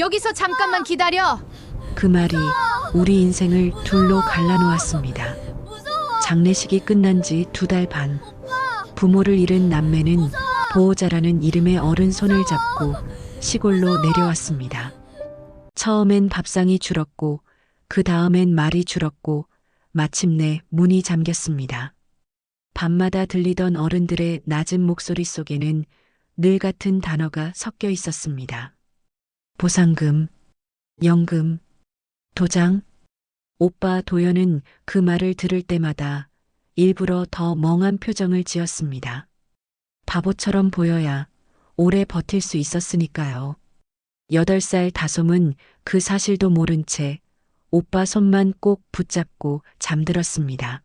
여기서 잠깐만 기다려. 그 말이 우리 인생을 둘로 갈라놓았습니다. 장례식이 끝난 지 2달 반. 부모를 잃은 남매는 보호자라는 이름의 어른 손을 잡고 시골로 내려왔습니다. 처음엔 밥상이 줄었고 그 다음엔 말이 줄었고 마침내 문이 잠겼습니다. 밤마다 들리던 어른들의 낮은 목소리 속에는 늘 같은 단어가 섞여 있었습니다. 보상금, 연금, 도장. 오빠 도연은 그 말을 들을 때마다 일부러 더 멍한 표정을 지었습니다. 바보처럼 보여야 오래 버틸 수 있었으니까요. 8살 다솜은 그 사실도 모른 채 오빠 손만 꼭 붙잡고 잠들었습니다.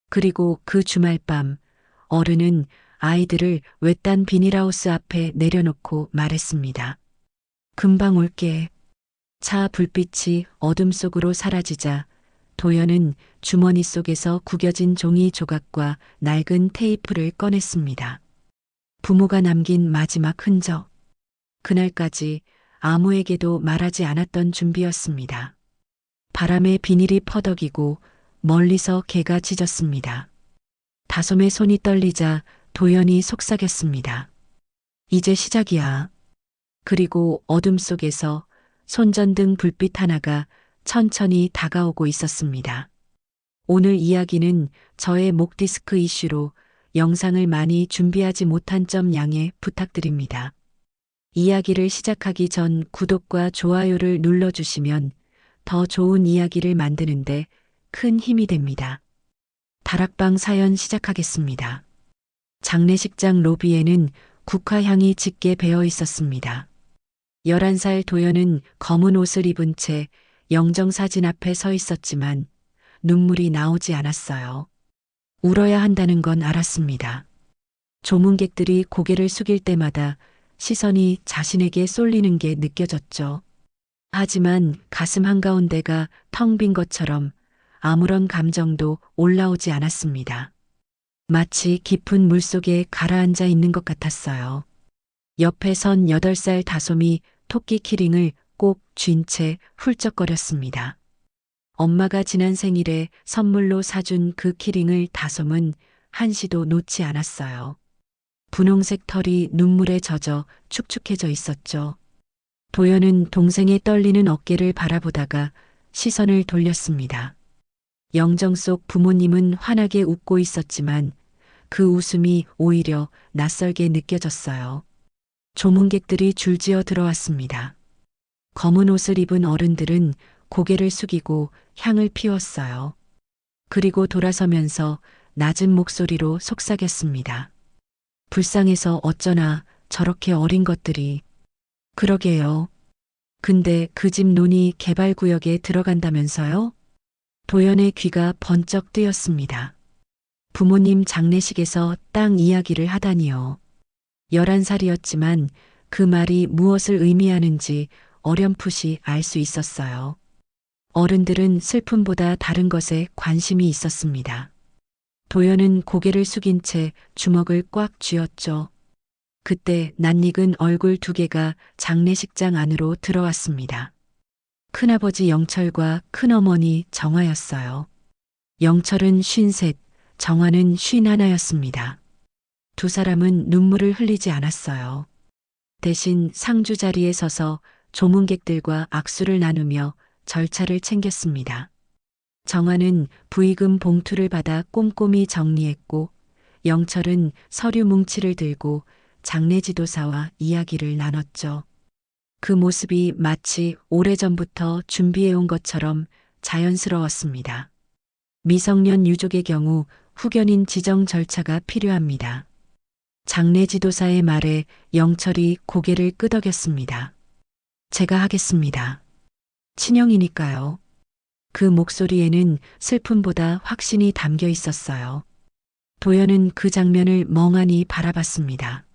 그리고 그 주말 밤 어른은 아이들을 외딴 비닐하우스 앞에 내려놓고 말했습니다. 금방 올게. 차 불빛이 어둠 속으로 사라지자 도연은 주머니 속에서 구겨진 종이 조각과 낡은 테이프를 꺼냈습니다. 부모가 남긴 마지막 흔적. 그날까지 아무에게도 말하지 않았던 준비였습니다. 바람에 비닐이 퍼덕이고 멀리서 개가 짖었습니다. 다솜의 손이 떨리자 도연이 속삭였습니다. 이제 시작이야. 그리고 어둠 속에서 손전등 불빛 하나가 천천히 다가오고 있었습니다. 오늘 이야기는 저의 목 디스크 이슈로 영상을 많이 준비하지 못한 점 양해 부탁드립니다. 이야기를 시작하기 전 구독과 좋아요를 눌러주시면 더 좋은 이야기를 만드는데 큰 힘이 됩니다. 다락방 사연 시작하겠습니다. 장례식장 로비에는 국화향이 짙게 배어 있었습니다. 11살 도연은 검은 옷을 입은 채 영정사진 앞에 서 있었지만 눈물이 나오지 않았어요. 울어야 한다는 건 알았습니다. 조문객들이 고개를 숙일 때마다 시선이 자신에게 쏠리는 게 느껴졌죠. 하지만 가슴 한가운데가 텅 빈 것처럼 아무런 감정도 올라오지 않았습니다. 마치 깊은 물속에 가라앉아 있는 것 같았어요. 옆에 선 8살 다솜이 토끼 키링을 꼭 쥔 채 훌쩍거렸습니다. 엄마가 지난 생일에 선물로 사준 그 키링을 다솜은 한시도 놓지 않았어요. 분홍색 털이 눈물에 젖어 축축해져 있었죠. 도연은 동생의 떨리는 어깨를 바라보다가 시선을 돌렸습니다. 영정 속 부모님은 환하게 웃고 있었지만 그 웃음이 오히려 낯설게 느껴졌어요. 조문객들이 줄지어 들어왔습니다. 검은 옷을 입은 어른들은 고개를 숙이고 향을 피웠어요. 그리고 돌아서면서 낮은 목소리로 속삭였습니다. 불쌍해서 어쩌나 저렇게 어린 것들이. 그러게요. 근데 그 집 논이 개발구역에 들어간다면서요? 도연의 귀가 번쩍 뜨였습니다. 부모님 장례식에서 땅 이야기를 하다니요. 11살이었지만 그 말이 무엇을 의미하는지 어렴풋이 알 수 있었어요. 어른들은 슬픔보다 다른 것에 관심이 있었습니다. 도연은 고개를 숙인 채 주먹을 꽉 쥐었죠. 그때 낯익은 얼굴 2개가 장례식장 안으로 들어왔습니다. 큰아버지 영철과 큰어머니 정화였어요. 영철은 53, 정화는 51였습니다. 2 사람은 눈물을 흘리지 않았어요. 대신 상주 자리에 서서 조문객들과 악수를 나누며 절차를 챙겼습니다. 정화는 부의금 봉투를 받아 꼼꼼히 정리했고 영철은 서류 뭉치를 들고 장례지도사와 이야기를 나눴죠. 그 모습이 마치 오래전부터 준비해온 것처럼 자연스러웠습니다. 미성년 유족의 경우 후견인 지정 절차가 필요합니다. 장례지도사의 말에 영철이 고개를 끄덕였습니다. 제가 하겠습니다. 친형이니까요. 그 목소리에는 슬픔보다 확신이 담겨 있었어요. 도연은 그 장면을 멍하니 바라봤습니다.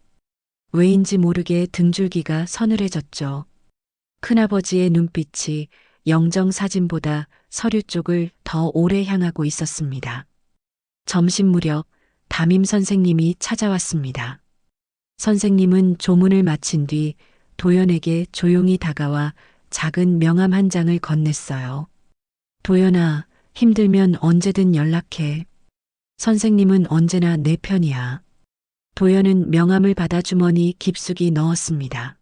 왜인지 모르게 등줄기가 서늘해졌죠. 큰아버지의 눈빛이 영정 사진보다 서류 쪽을 더 오래 향하고 있었습니다. 점심 무렵 담임 선생님이 찾아왔습니다. 선생님은 조문을 마친 뒤 도연에게 조용히 다가와 작은 명함 한 장을 건넸어요. 도연아, 힘들면 언제든 연락해. 선생님은 언제나 내 편이야. 도연은 명함을 받아 주머니 깊숙이 넣었습니다.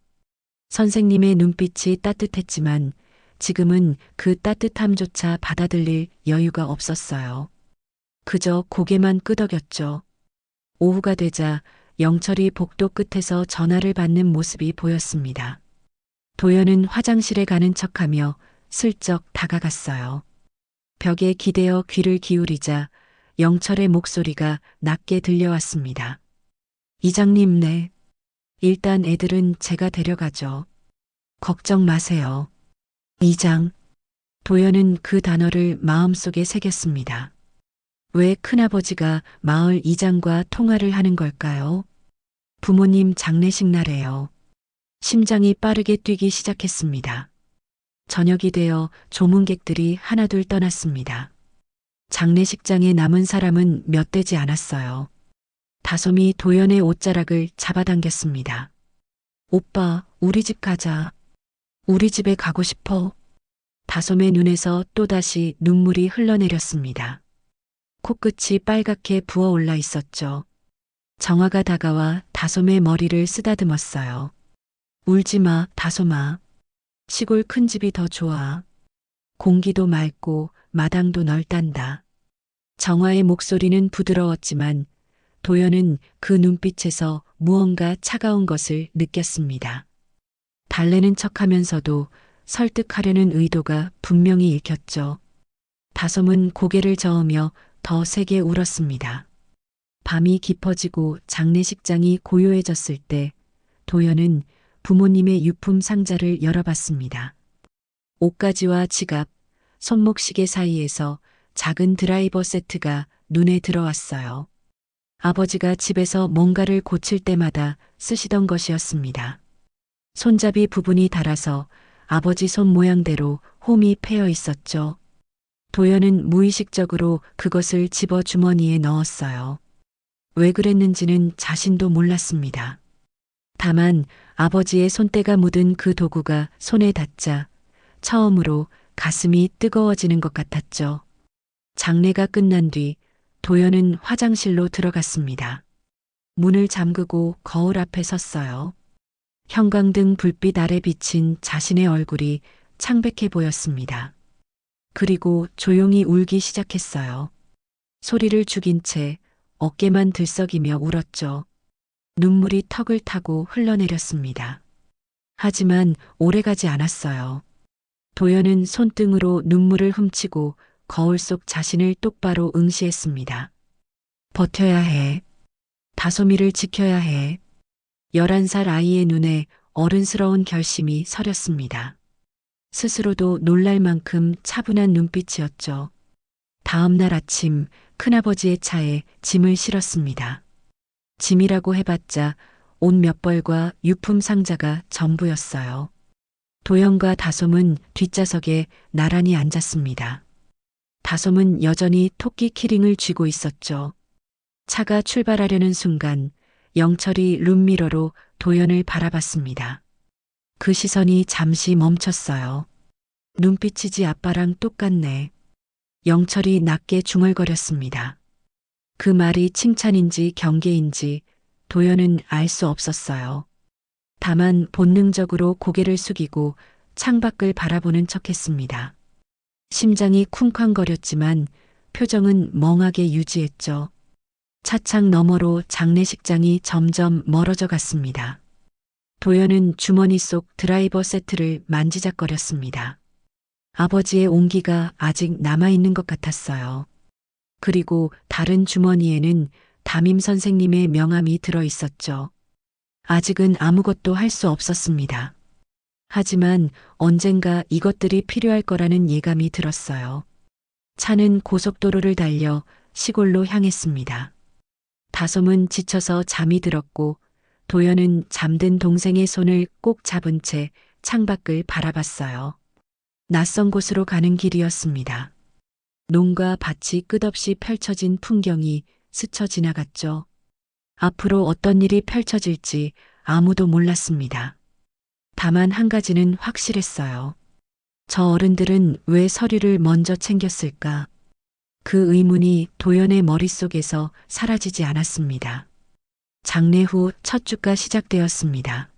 선생님의 눈빛이 따뜻했지만 지금은 그 따뜻함조차 받아들일 여유가 없었어요. 그저 고개만 끄덕였죠. 오후가 되자 영철이 복도 끝에서 전화를 받는 모습이 보였습니다. 도연은 화장실에 가는 척하며 슬쩍 다가갔어요. 벽에 기대어 귀를 기울이자 영철의 목소리가 낮게 들려왔습니다. 이장님, 네. 일단 애들은 제가 데려가죠. 걱정 마세요. 이장. 도연은 그 단어를 마음속에 새겼습니다. 왜 큰아버지가 마을 이장과 통화를 하는 걸까요? 부모님 장례식 날에요. 심장이 빠르게 뛰기 시작했습니다. 저녁이 되어 조문객들이 하나둘 떠났습니다. 장례식장에 남은 사람은 몇 되지 않았어요. 다솜이 도연의 옷자락을 잡아당겼습니다. 오빠, 우리 집 가자. 우리 집에 가고 싶어. 다솜의 눈에서 또다시 눈물이 흘러내렸습니다. 코끝이 빨갛게 부어올라 있었죠. 정화가 다가와 다솜의 머리를 쓰다듬었어요. 울지 마, 다솜아. 시골 큰 집이 더 좋아. 공기도 맑고 마당도 넓단다. 정화의 목소리는 부드러웠지만 도연은 그 눈빛에서 무언가 차가운 것을 느꼈습니다. 달래는 척하면서도 설득하려는 의도가 분명히 읽혔죠. 다솜은 고개를 저으며 더 세게 울었습니다. 밤이 깊어지고 장례식장이 고요해졌을 때 도연은 부모님의 유품 상자를 열어봤습니다. 옷가지와 지갑, 손목시계 사이에서 작은 드라이버 세트가 눈에 들어왔어요. 아버지가 집에서 뭔가를 고칠 때마다 쓰시던 것이었습니다. 손잡이 부분이 닳아서 아버지 손 모양대로 홈이 패여 있었죠. 도연은 무의식적으로 그것을 집어 주머니에 넣었어요. 왜 그랬는지는 자신도 몰랐습니다. 다만 아버지의 손때가 묻은 그 도구가 손에 닿자 처음으로 가슴이 뜨거워지는 것 같았죠. 장례가 끝난 뒤 도연은 화장실로 들어갔습니다. 문을 잠그고 거울 앞에 섰어요. 형광등 불빛 아래 비친 자신의 얼굴이 창백해 보였습니다. 그리고 조용히 울기 시작했어요. 소리를 죽인 채 어깨만 들썩이며 울었죠. 눈물이 턱을 타고 흘러내렸습니다. 하지만 오래가지 않았어요. 도연은 손등으로 눈물을 훔치고 거울 속 자신을 똑바로 응시했습니다. 버텨야 해. 다솜이를 지켜야 해. 11살 아이의 눈에 어른스러운 결심이 서렸습니다. 스스로도 놀랄 만큼 차분한 눈빛이었죠. 다음 날 아침 큰아버지의 차에 짐을 실었습니다. 짐이라고 해봤자 옷 몇 벌과 유품 상자가 전부였어요. 도연과 다솜은 뒷좌석에 나란히 앉았습니다. 다솜은 여전히 토끼 키링을 쥐고 있었죠. 차가 출발하려는 순간 영철이 룸미러로 도연을 바라봤습니다. 그 시선이 잠시 멈췄어요. 눈빛이지 아빠랑 똑같네. 영철이 낮게 중얼거렸습니다. 그 말이 칭찬인지 경계인지 도연은 알 수 없었어요. 다만 본능적으로 고개를 숙이고 창밖을 바라보는 척했습니다. 심장이 쿵쾅거렸지만 표정은 멍하게 유지했죠. 차창 너머로 장례식장이 점점 멀어져 갔습니다. 도연은 주머니 속 드라이버 세트를 만지작거렸습니다. 아버지의 온기가 아직 남아있는 것 같았어요. 그리고 다른 주머니에는 담임 선생님의 명함이 들어 있었죠. 아직은 아무것도 할 수 없었습니다. 하지만 언젠가 이것들이 필요할 거라는 예감이 들었어요. 차는 고속도로를 달려 시골로 향했습니다. 다솜은 지쳐서 잠이 들었고 도연은 잠든 동생의 손을 꼭 잡은 채 창밖을 바라봤어요. 낯선 곳으로 가는 길이었습니다. 농가 밭이 끝없이 펼쳐진 풍경이 스쳐 지나갔죠. 앞으로 어떤 일이 펼쳐질지 아무도 몰랐습니다. 다만 한 가지는 확실했어요. 저 어른들은 왜 서류를 먼저 챙겼을까? 그 의문이 도연의 머릿속에서 사라지지 않았습니다. 장례 후 첫 주가 시작되었습니다.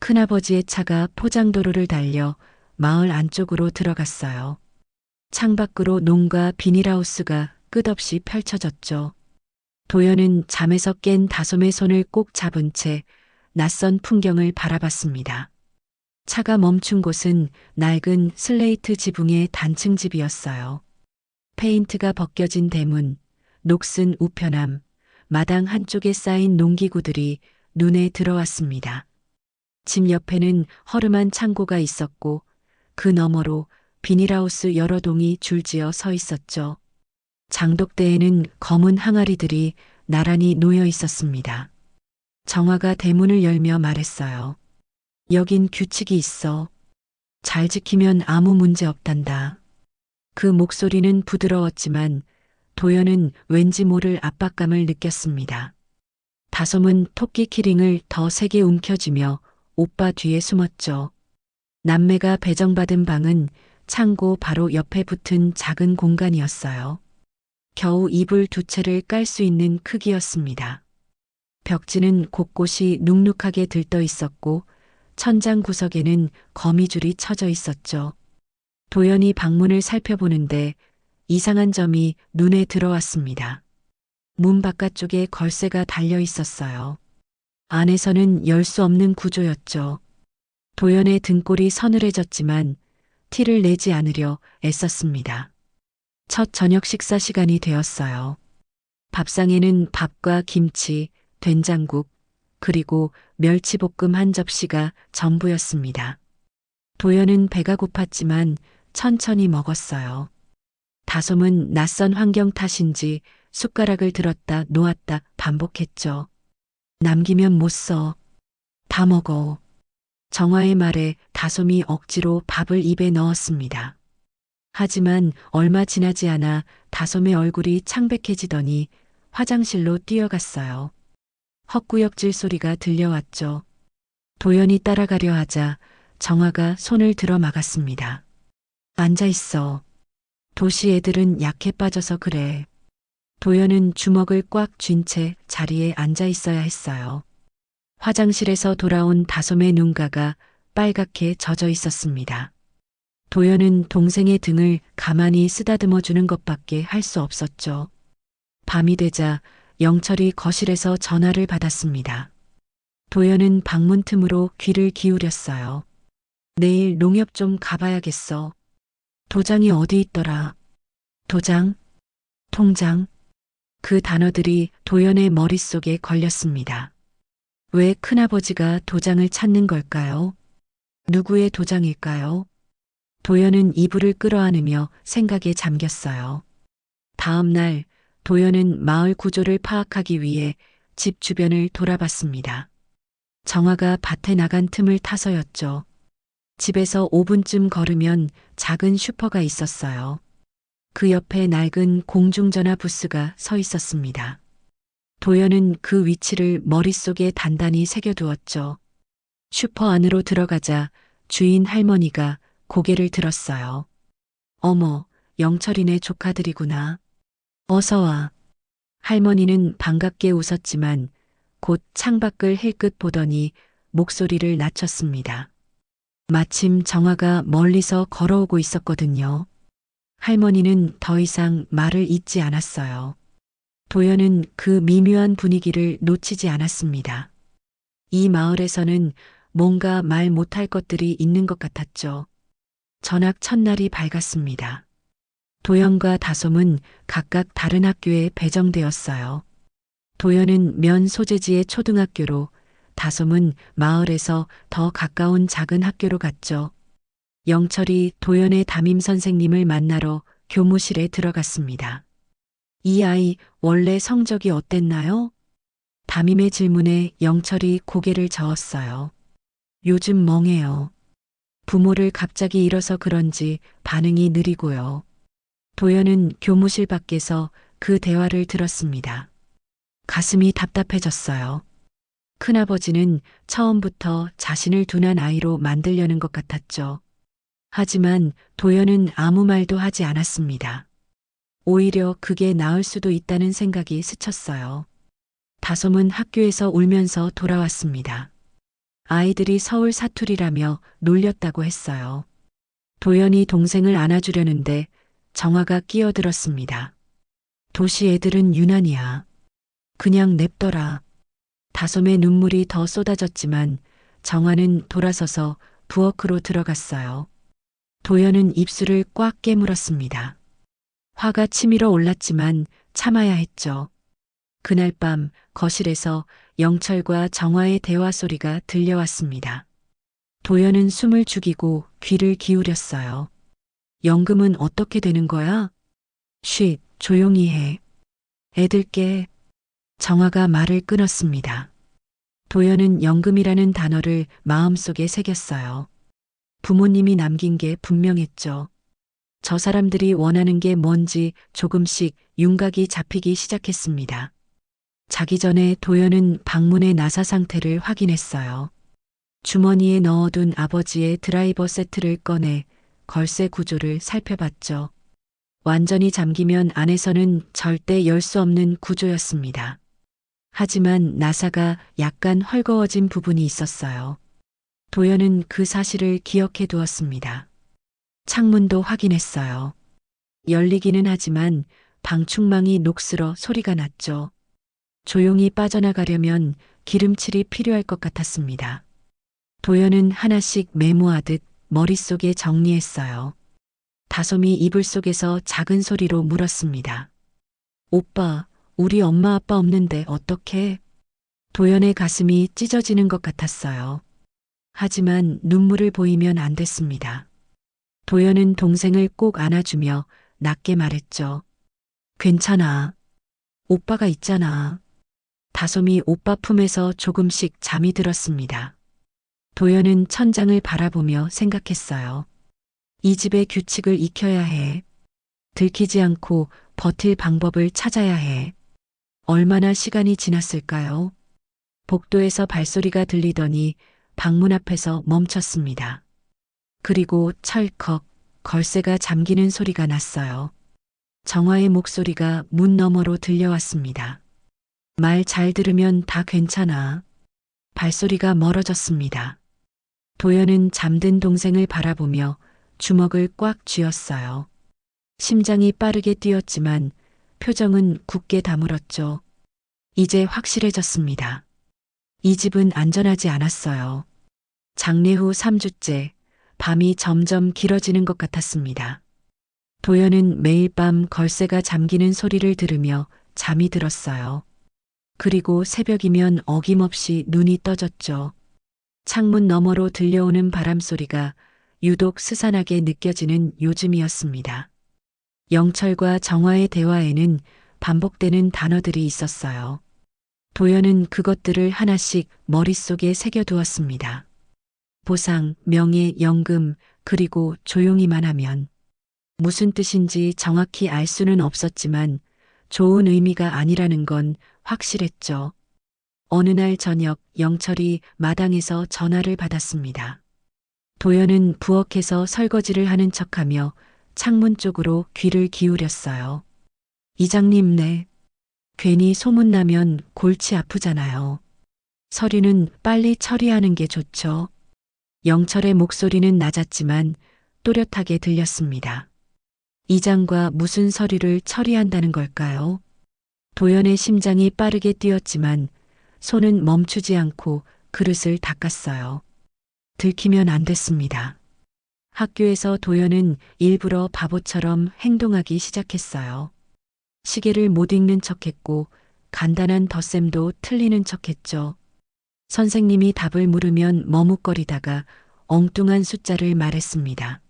큰아버지의 차가 포장도로를 달려 마을 안쪽으로 들어갔어요. 창밖으로 농가 비닐하우스가 끝없이 펼쳐졌죠. 도연은 잠에서 깬 다솜의 손을 꼭 잡은 채 낯선 풍경을 바라봤습니다. 차가 멈춘 곳은 낡은 슬레이트 지붕의 단층 집이었어요. 페인트가 벗겨진 대문, 녹슨 우편함, 마당 한쪽에 쌓인 농기구들이 눈에 들어왔습니다. 집 옆에는 허름한 창고가 있었고 그 너머로 비닐하우스 여러 동이 줄지어 서 있었죠. 장독대에는 검은 항아리들이 나란히 놓여 있었습니다. 정화가 대문을 열며 말했어요. 여긴 규칙이 있어. 잘 지키면 아무 문제 없단다. 그 목소리는 부드러웠지만 도연은 왠지 모를 압박감을 느꼈습니다. 다솜은 토끼 키링을 더 세게 움켜쥐며 오빠 뒤에 숨었죠. 남매가 배정받은 방은 창고 바로 옆에 붙은 작은 공간이었어요. 겨우 이불 두 채를 깔 수 있는 크기였습니다. 벽지는 곳곳이 눅눅하게 들떠 있었고 천장 구석에는 거미줄이 쳐져 있었죠. 도연이 방문을 살펴보는데 이상한 점이 눈에 들어왔습니다. 문 바깥쪽에 걸쇠가 달려 있었어요. 안에서는 열 수 없는 구조였죠. 도연의 등골이 서늘해졌지만 티를 내지 않으려 애썼습니다. 첫 저녁 식사 시간이 되었어요. 밥상에는 밥과 김치, 된장국, 그리고 멸치볶음 한 접시가 전부였습니다. 도연은 배가 고팠지만 천천히 먹었어요. 다솜은 낯선 환경 탓인지 숟가락을 들었다 놓았다 반복했죠. 남기면 못 써. 다 먹어. 정화의 말에 다솜이 억지로 밥을 입에 넣었습니다. 하지만 얼마 지나지 않아 다솜의 얼굴이 창백해지더니 화장실로 뛰어갔어요. 헛구역질 소리가 들려왔죠. 도연이 따라가려 하자 정화가 손을 들어 막았습니다. 앉아 있어. 도시 애들은 약해 빠져서 그래. 도연은 주먹을 꽉 쥔 채 자리에 앉아 있어야 했어요. 화장실에서 돌아온 다솜의 눈가가 빨갛게 젖어 있었습니다. 도연은 동생의 등을 가만히 쓰다듬어 주는 것밖에 할 수 없었죠. 밤이 되자 영철이 거실에서 전화를 받았습니다. 도연은 방문 틈으로 귀를 기울였어요. 내일 농협 좀 가봐야겠어. 도장이 어디 있더라? 도장? 통장? 그 단어들이 도연의 머릿속에 걸렸습니다. 왜 큰아버지가 도장을 찾는 걸까요? 누구의 도장일까요? 도연은 이불을 끌어안으며 생각에 잠겼어요. 다음 날 도연은 마을 구조를 파악하기 위해 집 주변을 돌아봤습니다. 정화가 밭에 나간 틈을 타서였죠. 집에서 5분쯤 걸으면 작은 슈퍼가 있었어요. 그 옆에 낡은 공중전화 부스가 서 있었습니다. 도연은 그 위치를 머릿속에 단단히 새겨두었죠. 슈퍼 안으로 들어가자 주인 할머니가 고개를 들었어요. 어머, 영철이네 조카들이구나. 어서 와. 할머니는 반갑게 웃었지만 곧 창밖을 힐끗 보더니 목소리를 낮췄습니다. 마침 정화가 멀리서 걸어오고 있었거든요. 할머니는 더 이상 말을 잇지 않았어요. 도연은 그 미묘한 분위기를 놓치지 않았습니다. 이 마을에서는 뭔가 말 못할 것들이 있는 것 같았죠. 전학 첫날이 밝았습니다. 도연과 다솜은 각각 다른 학교에 배정되었어요. 도연은 면 소재지의 초등학교로, 다솜은 마을에서 더 가까운 작은 학교로 갔죠. 영철이 도연의 담임 선생님을 만나러 교무실에 들어갔습니다. 이 아이 원래 성적이 어땠나요? 담임의 질문에 영철이 고개를 저었어요. 요즘 멍해요. 부모를 갑자기 잃어서 그런지 반응이 느리고요. 도연은 교무실 밖에서 그 대화를 들었습니다. 가슴이 답답해졌어요. 큰아버지는 처음부터 자신을 둔한 아이로 만들려는 것 같았죠. 하지만 도연은 아무 말도 하지 않았습니다. 오히려 그게 나을 수도 있다는 생각이 스쳤어요. 다솜은 학교에서 울면서 돌아왔습니다. 아이들이 서울 사투리라며 놀렸다고 했어요. 도연이 동생을 안아주려는데 정화가 끼어들었습니다. 도시 애들은 유난이야. 그냥 냅둬라. 다솜의 눈물이 더 쏟아졌지만 정화는 돌아서서 부엌으로 들어갔어요. 도연은 입술을 꽉 깨물었습니다. 화가 치밀어 올랐지만 참아야 했죠. 그날 밤 거실에서 영철과 정화의 대화 소리가 들려왔습니다. 도연은 숨을 죽이고 귀를 기울였어요. 연금은 어떻게 되는 거야? 쉿, 조용히 해. 애들 깨. 정화가 말을 끊었습니다. 도연은 연금이라는 단어를 마음속에 새겼어요. 부모님이 남긴 게 분명했죠. 저 사람들이 원하는 게 뭔지 조금씩 윤곽이 잡히기 시작했습니다. 자기 전에 도연은 방문의 나사 상태를 확인했어요. 주머니에 넣어둔 아버지의 드라이버 세트를 꺼내 걸쇠 구조를 살펴봤죠. 완전히 잠기면 안에서는 절대 열 수 없는 구조였습니다. 하지만 나사가 약간 헐거워진 부분이 있었어요. 도연은 그 사실을 기억해 두었습니다. 창문도 확인했어요. 열리기는 하지만 방충망이 녹슬어 소리가 났죠. 조용히 빠져나가려면 기름칠이 필요할 것 같았습니다. 도연은 하나씩 메모하듯 머릿속에 정리했어요. 다솜이 이불 속에서 작은 소리로 물었습니다. 오빠, 우리 엄마 아빠 없는데 어떡해? 도연의 가슴이 찢어지는 것 같았어요. 하지만 눈물을 보이면 안 됐습니다. 도연은 동생을 꼭 안아주며 낮게 말했죠. 괜찮아. 오빠가 있잖아. 다솜이 오빠 품에서 조금씩 잠이 들었습니다. 도연은 천장을 바라보며 생각했어요. 이 집의 규칙을 익혀야 해. 들키지 않고 버틸 방법을 찾아야 해. 얼마나 시간이 지났을까요? 복도에서 발소리가 들리더니 방문 앞에서 멈췄습니다. 그리고 철컥 걸쇠가 잠기는 소리가 났어요. 정화의 목소리가 문 너머로 들려왔습니다. 말 잘 들으면 다 괜찮아. 발소리가 멀어졌습니다. 도연은 잠든 동생을 바라보며 주먹을 꽉 쥐었어요. 심장이 빠르게 뛰었지만 표정은 굳게 다물었죠. 이제 확실해졌습니다. 이 집은 안전하지 않았어요. 장례 후 3주째 밤이 점점 길어지는 것 같았습니다. 도연은 매일 밤 걸쇠가 잠기는 소리를 들으며 잠이 들었어요. 그리고 새벽이면 어김없이 눈이 떠졌죠. 창문 너머로 들려오는 바람 소리가 유독 스산하게 느껴지는 요즘이었습니다. 영철과 정화의 대화에는 반복되는 단어들이 있었어요. 도연은 그것들을 하나씩 머릿속에 새겨두었습니다. 보상, 명예, 연금, 그리고 조용히만 하면. 무슨 뜻인지 정확히 알 수는 없었지만 좋은 의미가 아니라는 건 확실했죠. 어느 날 저녁 영철이 마당에서 전화를 받았습니다. 도연은 부엌에서 설거지를 하는 척하며 창문 쪽으로 귀를 기울였어요. 이장님 네. 괜히 소문나면 골치 아프잖아요. 서류는 빨리 처리하는 게 좋죠. 영철의 목소리는 낮았지만 또렷하게 들렸습니다. 이장과 무슨 서류를 처리한다는 걸까요? 도연의 심장이 빠르게 뛰었지만 손은 멈추지 않고 그릇을 닦았어요. 들키면 안 됐습니다. 학교에서 도연은 일부러 바보처럼 행동하기 시작했어요. 시계를 못 읽는 척했고 간단한 덧셈도 틀리는 척했죠. 선생님이 답을 물으면 머뭇거리다가 엉뚱한 숫자를 말했습니다.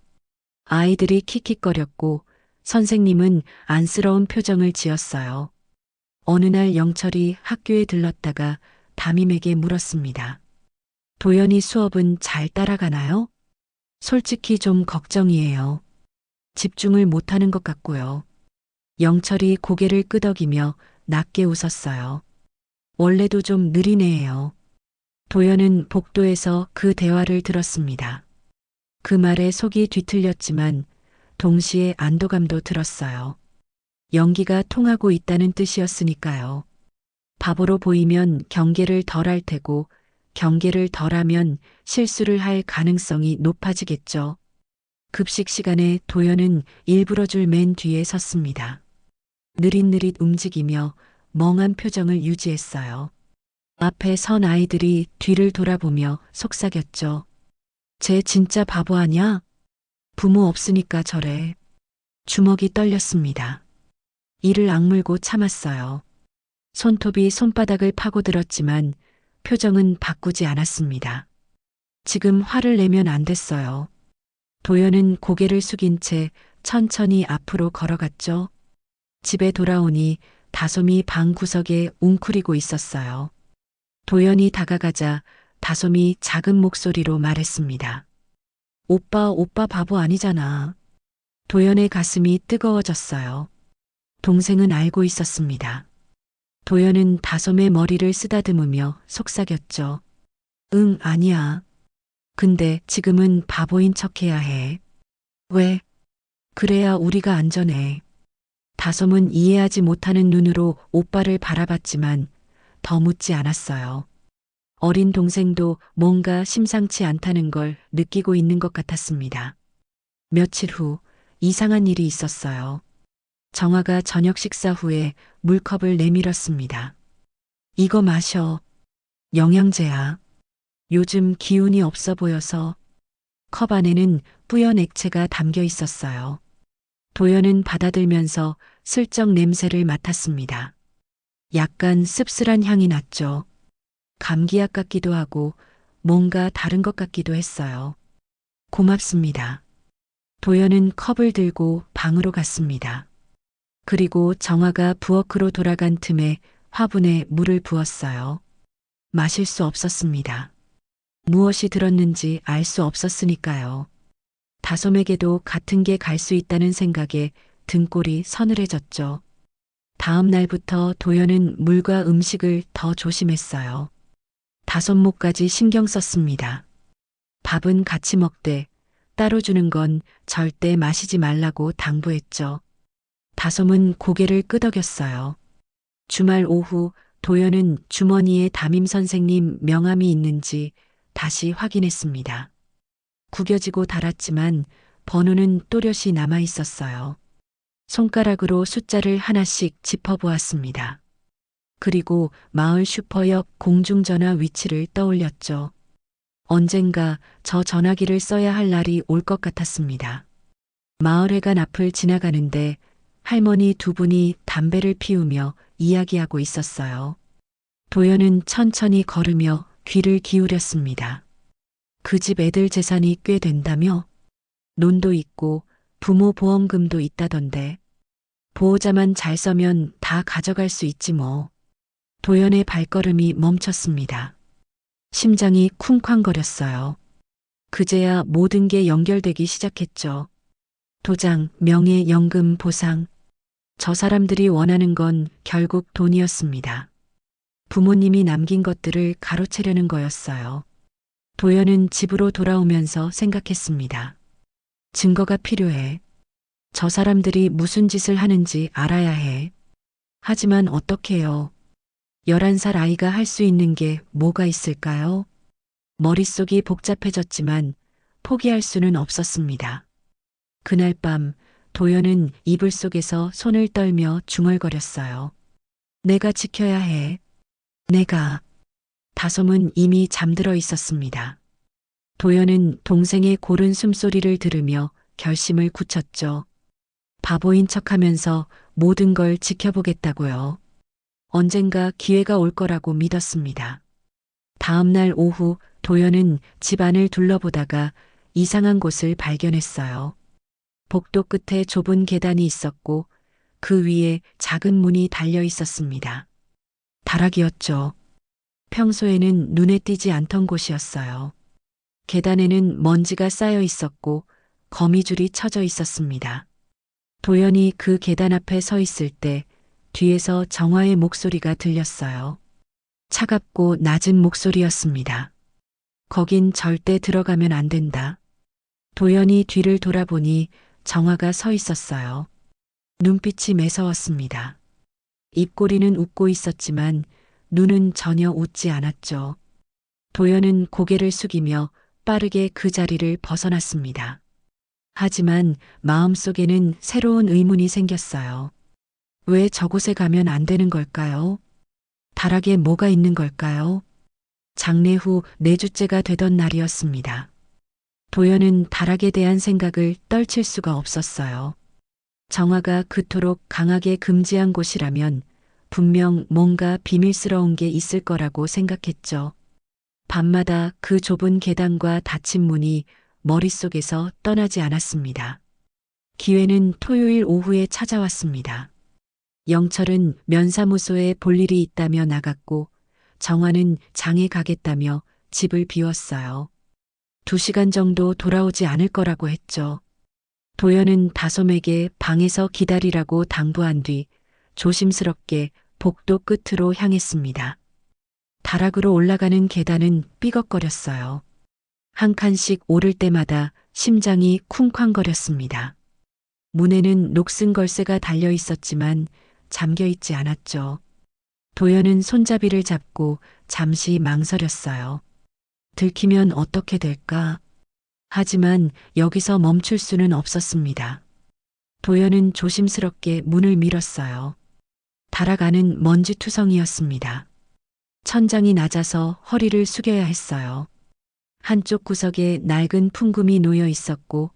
아이들이 킥킥거렸고 선생님은 안쓰러운 표정을 지었어요. 어느 날 영철이 학교에 들렀다가 담임에게 물었습니다. 도연이 수업은 잘 따라가나요? 솔직히 좀 걱정이에요. 집중을 못하는 것 같고요. 영철이 고개를 끄덕이며 낮게 웃었어요. 원래도 좀 느린 애예요. 도연은 복도에서 그 대화를 들었습니다. 그 말에 속이 뒤틀렸지만 동시에 안도감도 들었어요. 연기가 통하고 있다는 뜻이었으니까요. 바보로 보이면 경계를 덜 할 테고 경계를 덜하면 실수를 할 가능성이 높아지겠죠. 급식 시간에 도연은 일부러 줄 맨 뒤에 섰습니다. 느릿느릿 움직이며 멍한 표정을 유지했어요. 앞에 선 아이들이 뒤를 돌아보며 속삭였죠. 쟤 진짜 바보 아냐? 부모 없으니까 저래. 주먹이 떨렸습니다. 이를 악물고 참았어요. 손톱이 손바닥을 파고들었지만 표정은 바꾸지 않았습니다. 지금 화를 내면 안 됐어요. 도연은 고개를 숙인 채 천천히 앞으로 걸어갔죠. 집에 돌아오니 다솜이 방 구석에 웅크리고 있었어요. 도연이 다가가자 다솜이 작은 목소리로 말했습니다. 오빠 바보 아니잖아. 도연의 가슴이 뜨거워졌어요. 동생은 알고 있었습니다. 도연은 다솜의 머리를 쓰다듬으며 속삭였죠. 응, 아니야. 근데 지금은 바보인 척해야 해. 왜? 그래야 우리가 안전해. 다솜은 이해하지 못하는 눈으로 오빠를 바라봤지만 더 묻지 않았어요. 어린 동생도 뭔가 심상치 않다는 걸 느끼고 있는 것 같았습니다. 며칠 후 이상한 일이 있었어요. 정화가 저녁 식사 후에 물컵을 내밀었습니다. 이거 마셔. 영양제야. 요즘 기운이 없어 보여서. 컵 안에는 뿌연 액체가 담겨 있었어요. 도연은 받아들면서 슬쩍 냄새를 맡았습니다. 약간 씁쓸한 향이 났죠. 감기약 같기도 하고 뭔가 다른 것 같기도 했어요. 고맙습니다. 도연은 컵을 들고 방으로 갔습니다. 그리고 정화가 부엌으로 돌아간 틈에 화분에 물을 부었어요. 마실 수 없었습니다. 무엇이 들었는지 알 수 없었으니까요. 다솜에게도 같은 게 갈 수 있다는 생각에 등골이 서늘해졌죠. 다음 날부터 도연은 물과 음식을 더 조심했어요. 다솜목까지 신경 썼습니다. 밥은 같이 먹되 따로 주는 건 절대 마시지 말라고 당부했죠. 다솜은 고개를 끄덕였어요. 주말 오후 도연은 주머니에 담임 선생님 명함이 있는지 다시 확인했습니다. 구겨지고 닳았지만 번호는 또렷이 남아 있었어요. 손가락으로 숫자를 하나씩 짚어보았습니다. 그리고 마을 슈퍼 옆 공중전화 위치를 떠올렸죠. 언젠가 저 전화기를 써야 할 날이 올 것 같았습니다. 마을회관 앞을 지나가는데 할머니 두 분이 담배를 피우며 이야기하고 있었어요. 도연은 천천히 걸으며 귀를 기울였습니다. 그 집 애들 재산이 꽤 된다며? 논도 있고 부모 보험금도 있다던데. 보호자만 잘 써면 다 가져갈 수 있지 뭐. 도연의 발걸음이 멈췄습니다. 심장이 쿵쾅거렸어요. 그제야 모든 게 연결되기 시작했죠. 도장, 명예, 연금, 보상. 저 사람들이 원하는 건 결국 돈이었습니다. 부모님이 남긴 것들을 가로채려는 거였어요. 도연은 집으로 돌아오면서 생각했습니다. 증거가 필요해. 저 사람들이 무슨 짓을 하는지 알아야 해. 하지만 어떡해요. 11살 아이가 할 수 있는 게 뭐가 있을까요? 머릿속이 복잡해졌지만 포기할 수는 없었습니다. 그날 밤 도연은 이불 속에서 손을 떨며 중얼거렸어요. 내가 지켜야 해. 내가. 다솜은 이미 잠들어 있었습니다. 도연은 동생의 고른 숨소리를 들으며 결심을 굳혔죠. 바보인 척하면서 모든 걸 지켜보겠다고요. 언젠가 기회가 올 거라고 믿었습니다. 다음 날 오후 도연은 집 안을 둘러보다가 이상한 곳을 발견했어요. 복도 끝에 좁은 계단이 있었고 그 위에 작은 문이 달려 있었습니다. 다락이었죠. 평소에는 눈에 띄지 않던 곳이었어요. 계단에는 먼지가 쌓여 있었고 거미줄이 쳐져 있었습니다. 도연이 그 계단 앞에 서 있을 때 뒤에서 정화의 목소리가 들렸어요. 차갑고 낮은 목소리였습니다. 거긴 절대 들어가면 안 된다. 도연이 뒤를 돌아보니 정화가 서 있었어요. 눈빛이 매서웠습니다. 입꼬리는 웃고 있었지만 눈은 전혀 웃지 않았죠. 도연은 고개를 숙이며 빠르게 그 자리를 벗어났습니다. 하지만 마음속에는 새로운 의문이 생겼어요. 왜 저곳에 가면 안 되는 걸까요? 다락에 뭐가 있는 걸까요? 장례 후 4주째가 되던 날이었습니다. 도연은 다락에 대한 생각을 떨칠 수가 없었어요. 정화가 그토록 강하게 금지한 곳이라면 분명 뭔가 비밀스러운 게 있을 거라고 생각했죠. 밤마다 그 좁은 계단과 닫힌 문이 머릿속에서 떠나지 않았습니다. 기회는 토요일 오후에 찾아왔습니다. 영철은 면사무소에 볼 일이 있다며 나갔고 정화는 장에 가겠다며 집을 비웠어요. 2시간 정도 돌아오지 않을 거라고 했죠. 도연은 다솜에게 방에서 기다리라고 당부한 뒤 조심스럽게 복도 끝으로 향했습니다. 다락으로 올라가는 계단은 삐걱거렸어요. 한 칸씩 오를 때마다 심장이 쿵쾅거렸습니다. 문에는 녹슨 걸쇠가 달려 있었지만 잠겨 있지 않았죠. 도연은 손잡이를 잡고 잠시 망설였어요. 들키면 어떻게 될까? 하지만 여기서 멈출 수는 없었습니다. 도연은 조심스럽게 문을 밀었어요. 다락 안은 먼지투성이었습니다. 천장이 낮아서 허리를 숙여야 했어요. 한쪽 구석에 낡은 풍금이 놓여 있었고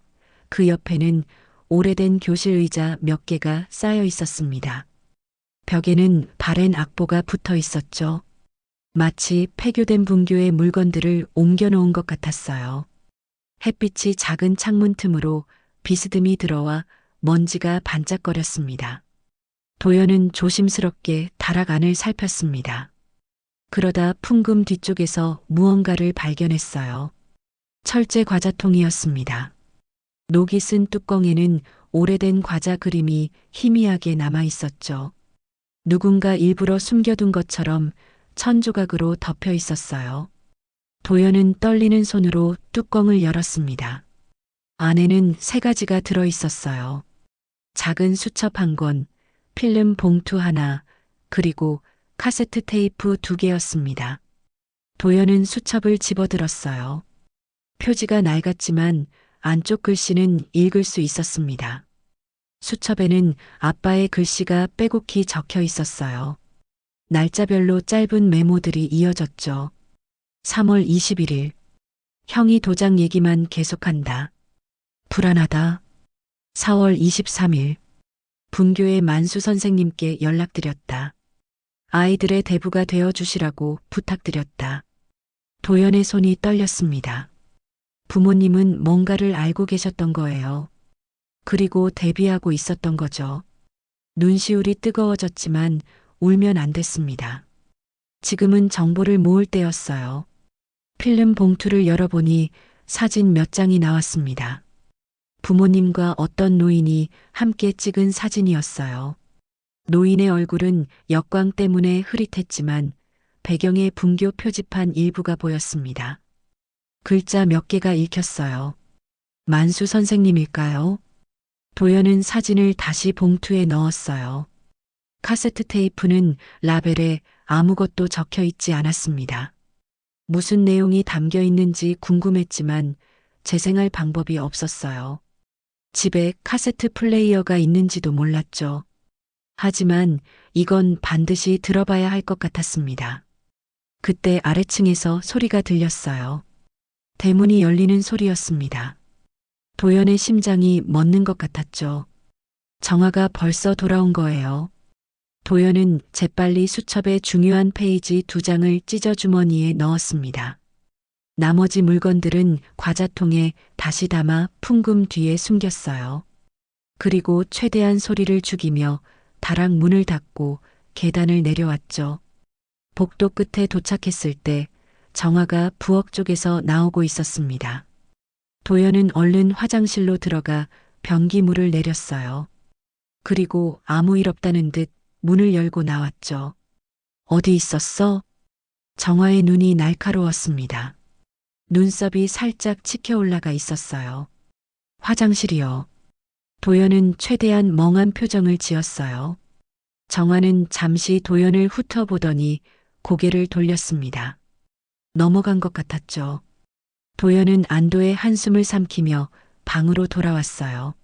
그 옆에는 오래된 교실 의자 몇 개가 쌓여 있었습니다. 벽에는 바랜 악보가 붙어 있었죠. 마치 폐교된 분교의 물건들을 옮겨놓은 것 같았어요. 햇빛이 작은 창문 틈으로 비스듬히 들어와 먼지가 반짝거렸습니다. 도연은 조심스럽게 다락 안을 살폈습니다. 그러다 풍금 뒤쪽에서 무언가를 발견했어요. 철제 과자통이었습니다. 녹이 쓴 뚜껑에는 오래된 과자 그림이 희미하게 남아 있었죠. 누군가 일부러 숨겨둔 것처럼 천조각으로 덮여 있었어요. 도연은 떨리는 손으로 뚜껑을 열었습니다. 안에는 3가지가 들어 있었어요. 작은 수첩 1권, 필름 봉투 하나, 그리고 카세트 테이프 2개였습니다. 도연은 수첩을 집어들었어요. 표지가 낡았지만 안쪽 글씨는 읽을 수 있었습니다. 수첩에는 아빠의 글씨가 빼곡히 적혀 있었어요. 날짜별로 짧은 메모들이 이어졌죠. 3월 21일. 형이 도장 얘기만 계속한다. 불안하다. 4월 23일. 분교의 만수 선생님께 연락드렸다. 아이들의 대부가 되어 주시라고 부탁드렸다. 도연의 손이 떨렸습니다. 부모님은 뭔가를 알고 계셨던 거예요. 그리고 대비하고 있었던 거죠. 눈시울이 뜨거워졌지만 울면 안 됐습니다. 지금은 정보를 모을 때였어요. 필름 봉투를 열어보니 사진 몇 장이 나왔습니다. 부모님과 어떤 노인이 함께 찍은 사진이었어요. 노인의 얼굴은 역광 때문에 흐릿했지만 배경에 분교 표지판 일부가 보였습니다. 글자 몇 개가 읽혔어요. 만수 선생님일까요? 도연은 사진을 다시 봉투에 넣었어요. 카세트 테이프는 라벨에 아무것도 적혀 있지 않았습니다. 무슨 내용이 담겨 있는지 궁금했지만 재생할 방법이 없었어요. 집에 카세트 플레이어가 있는지도 몰랐죠. 하지만 이건 반드시 들어봐야 할 것 같았습니다. 그때 아래층에서 소리가 들렸어요. 대문이 열리는 소리였습니다. 도연의 심장이 멎는 것 같았죠. 정화가 벌써 돌아온 거예요. 도연은 재빨리 수첩의 중요한 페이지 2장을 찢어 주머니에 넣었습니다. 나머지 물건들은 과자통에 다시 담아 풍금 뒤에 숨겼어요. 그리고 최대한 소리를 죽이며 다락 문을 닫고 계단을 내려왔죠. 복도 끝에 도착했을 때 정화가 부엌 쪽에서 나오고 있었습니다. 도연은 얼른 화장실로 들어가 변기물을 내렸어요. 그리고 아무 일 없다는 듯 문을 열고 나왔죠. 어디 있었어? 정화의 눈이 날카로웠습니다. 눈썹이 살짝 치켜 올라가 있었어요. 화장실이요. 도연은 최대한 멍한 표정을 지었어요. 정화는 잠시 도연을 훑어보더니 고개를 돌렸습니다. 넘어간 것 같았죠. 도연은 안도의 한숨을 삼키며 방으로 돌아왔어요.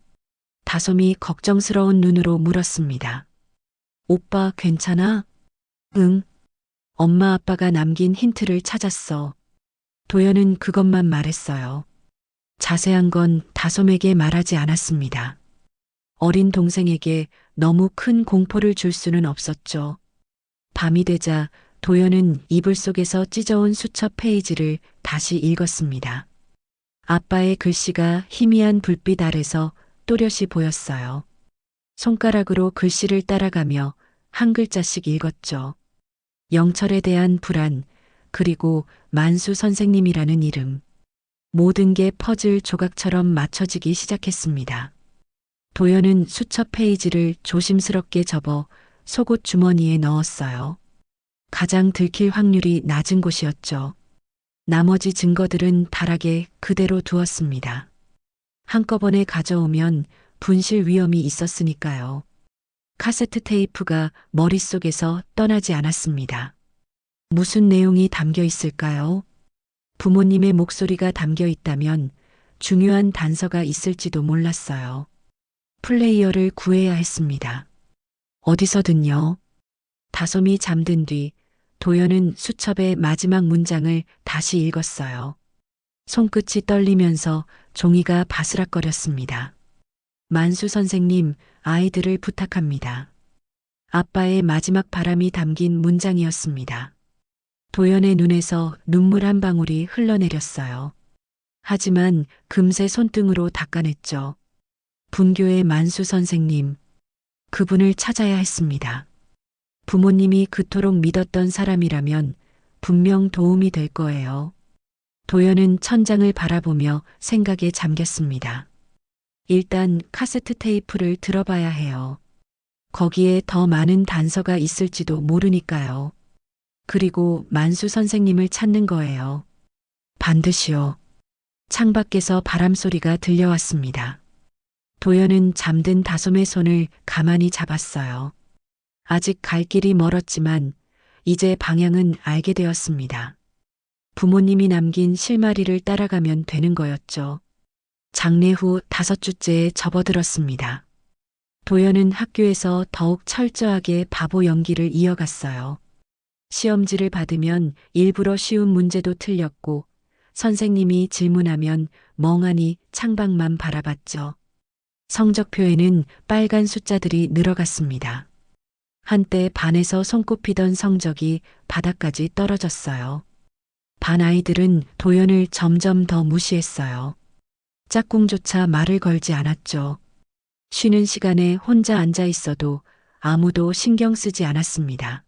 다솜이 걱정스러운 눈으로 물었습니다. 오빠 괜찮아? 응. 엄마 아빠가 남긴 힌트를 찾았어. 도연은 그것만 말했어요. 자세한 건 다솜에게 말하지 않았습니다. 어린 동생에게 너무 큰 공포를 줄 수는 없었죠. 밤이 되자 도연은 이불 속에서 찢어온 수첩 페이지를 다시 읽었습니다. 아빠의 글씨가 희미한 불빛 아래서 또렷이 보였어요. 손가락으로 글씨를 따라가며 한 글자씩 읽었죠. 영철에 대한 불안, 그리고 만수 선생님이라는 이름. 모든 게 퍼즐 조각처럼 맞춰지기 시작했습니다. 도연은 수첩 페이지를 조심스럽게 접어 속옷 주머니에 넣었어요. 가장 들킬 확률이 낮은 곳이었죠. 나머지 증거들은 다락에 그대로 두었습니다. 한꺼번에 가져오면 분실 위험이 있었으니까요. 카세트 테이프가 머릿속에서 떠나지 않았습니다. 무슨 내용이 담겨 있을까요? 부모님의 목소리가 담겨 있다면 중요한 단서가 있을지도 몰랐어요. 플레이어를 구해야 했습니다. 어디서든요. 다솜이 잠든 뒤 도연은 수첩의 마지막 문장을 다시 읽었어요. 손끝이 떨리면서 종이가 바스락거렸습니다. 만수 선생님, 아이들을 부탁합니다. 아빠의 마지막 바람이 담긴 문장이었습니다. 도연의 눈에서 눈물 한 방울이 흘러내렸어요. 하지만 금세 손등으로 닦아냈죠. 분교의 만수 선생님, 그분을 찾아야 했습니다. 부모님이 그토록 믿었던 사람이라면 분명 도움이 될 거예요. 도연은 천장을 바라보며 생각에 잠겼습니다. 일단 카세트 테이프를 들어봐야 해요. 거기에 더 많은 단서가 있을지도 모르니까요. 그리고 만수 선생님을 찾는 거예요. 반드시요. 창밖에서 바람소리가 들려왔습니다. 도연은 잠든 다솜의 손을 가만히 잡았어요. 아직 갈 길이 멀었지만 이제 방향은 알게 되었습니다. 부모님이 남긴 실마리를 따라가면 되는 거였죠. 장례 후 5주째에 접어들었습니다. 도연은 학교에서 더욱 철저하게 바보 연기를 이어갔어요. 시험지를 받으면 일부러 쉬운 문제도 틀렸고 선생님이 질문하면 멍하니 창밖만 바라봤죠. 성적표에는 빨간 숫자들이 늘어갔습니다. 한때 반에서 손꼽히던 성적이 바닥까지 떨어졌어요. 반 아이들은 도연을 점점 더 무시했어요. 짝꿍조차 말을 걸지 않았죠. 쉬는 시간에 혼자 앉아 있어도 아무도 신경 쓰지 않았습니다.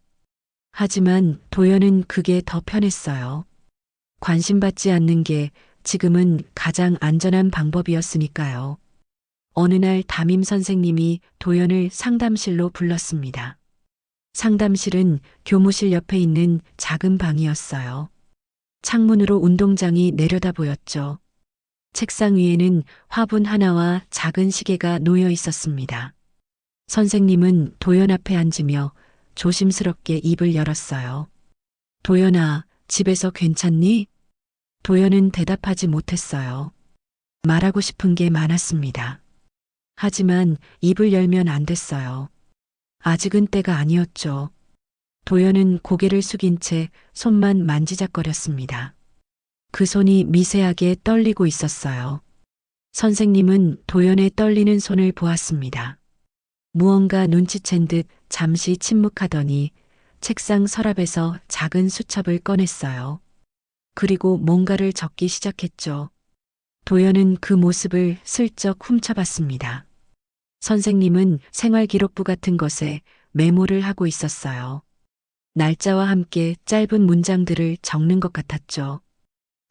하지만 도연은 그게 더 편했어요. 관심받지 않는 게 지금은 가장 안전한 방법이었으니까요. 어느 날 담임 선생님이 도연을 상담실로 불렀습니다. 상담실은 교무실 옆에 있는 작은 방이었어요. 창문으로 운동장이 내려다 보였죠. 책상 위에는 화분 하나와 작은 시계가 놓여 있었습니다. 선생님은 도연 앞에 앉으며 조심스럽게 입을 열었어요. 도연아, 집에서 괜찮니? 도연은 대답하지 못했어요. 말하고 싶은 게 많았습니다. 하지만 입을 열면 안 됐어요. 아직은 때가 아니었죠. 도연은 고개를 숙인 채 손만 만지작거렸습니다. 그 손이 미세하게 떨리고 있었어요. 선생님은 도연의 떨리는 손을 보았습니다. 무언가 눈치챈 듯 잠시 침묵하더니 책상 서랍에서 작은 수첩을 꺼냈어요. 그리고 뭔가를 적기 시작했죠. 도연은 그 모습을 슬쩍 훔쳐봤습니다. 선생님은 생활기록부 같은 것에 메모를 하고 있었어요. 날짜와 함께 짧은 문장들을 적는 것 같았죠.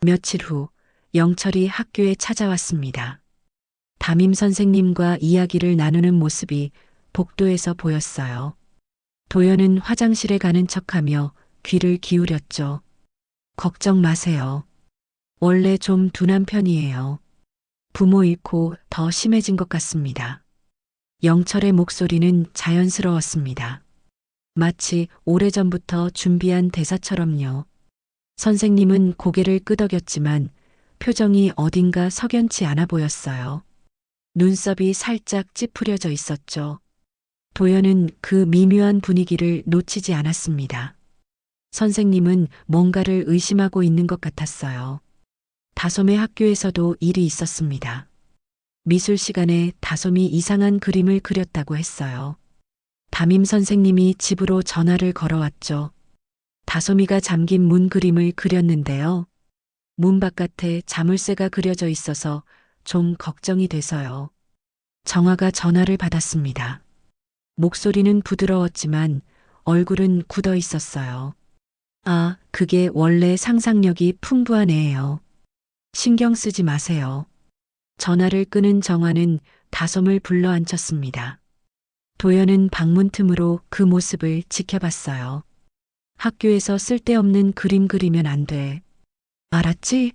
며칠 후 영철이 학교에 찾아왔습니다. 담임 선생님과 이야기를 나누는 모습이 복도에서 보였어요. 도연은 화장실에 가는 척하며 귀를 기울였죠. 걱정 마세요. 원래 좀 둔한 편이에요. 부모 잃고 더 심해진 것 같습니다. 영철의 목소리는 자연스러웠습니다. 마치 오래전부터 준비한 대사처럼요. 선생님은 고개를 끄덕였지만 표정이 어딘가 석연치 않아 보였어요. 눈썹이 살짝 찌푸려져 있었죠. 도연은 그 미묘한 분위기를 놓치지 않았습니다. 선생님은 뭔가를 의심하고 있는 것 같았어요. 다솜의 학교에서도 일이 있었습니다. 미술 시간에 다솜이 이상한 그림을 그렸다고 했어요. 담임 선생님이 집으로 전화를 걸어왔죠. 다솜이가 잠긴 문 그림을 그렸는데요. 문 바깥에 자물쇠가 그려져 있어서 좀 걱정이 돼서요. 정화가 전화를 받았습니다. 목소리는 부드러웠지만 얼굴은 굳어 있었어요. 아, 그게 원래 상상력이 풍부한 애예요. 신경 쓰지 마세요. 전화를 끄는 정화는 다솜을 불러 앉혔습니다. 도연은 방문 틈으로 그 모습을 지켜봤어요. 학교에서 쓸데없는 그림 그리면 안 돼. 알았지?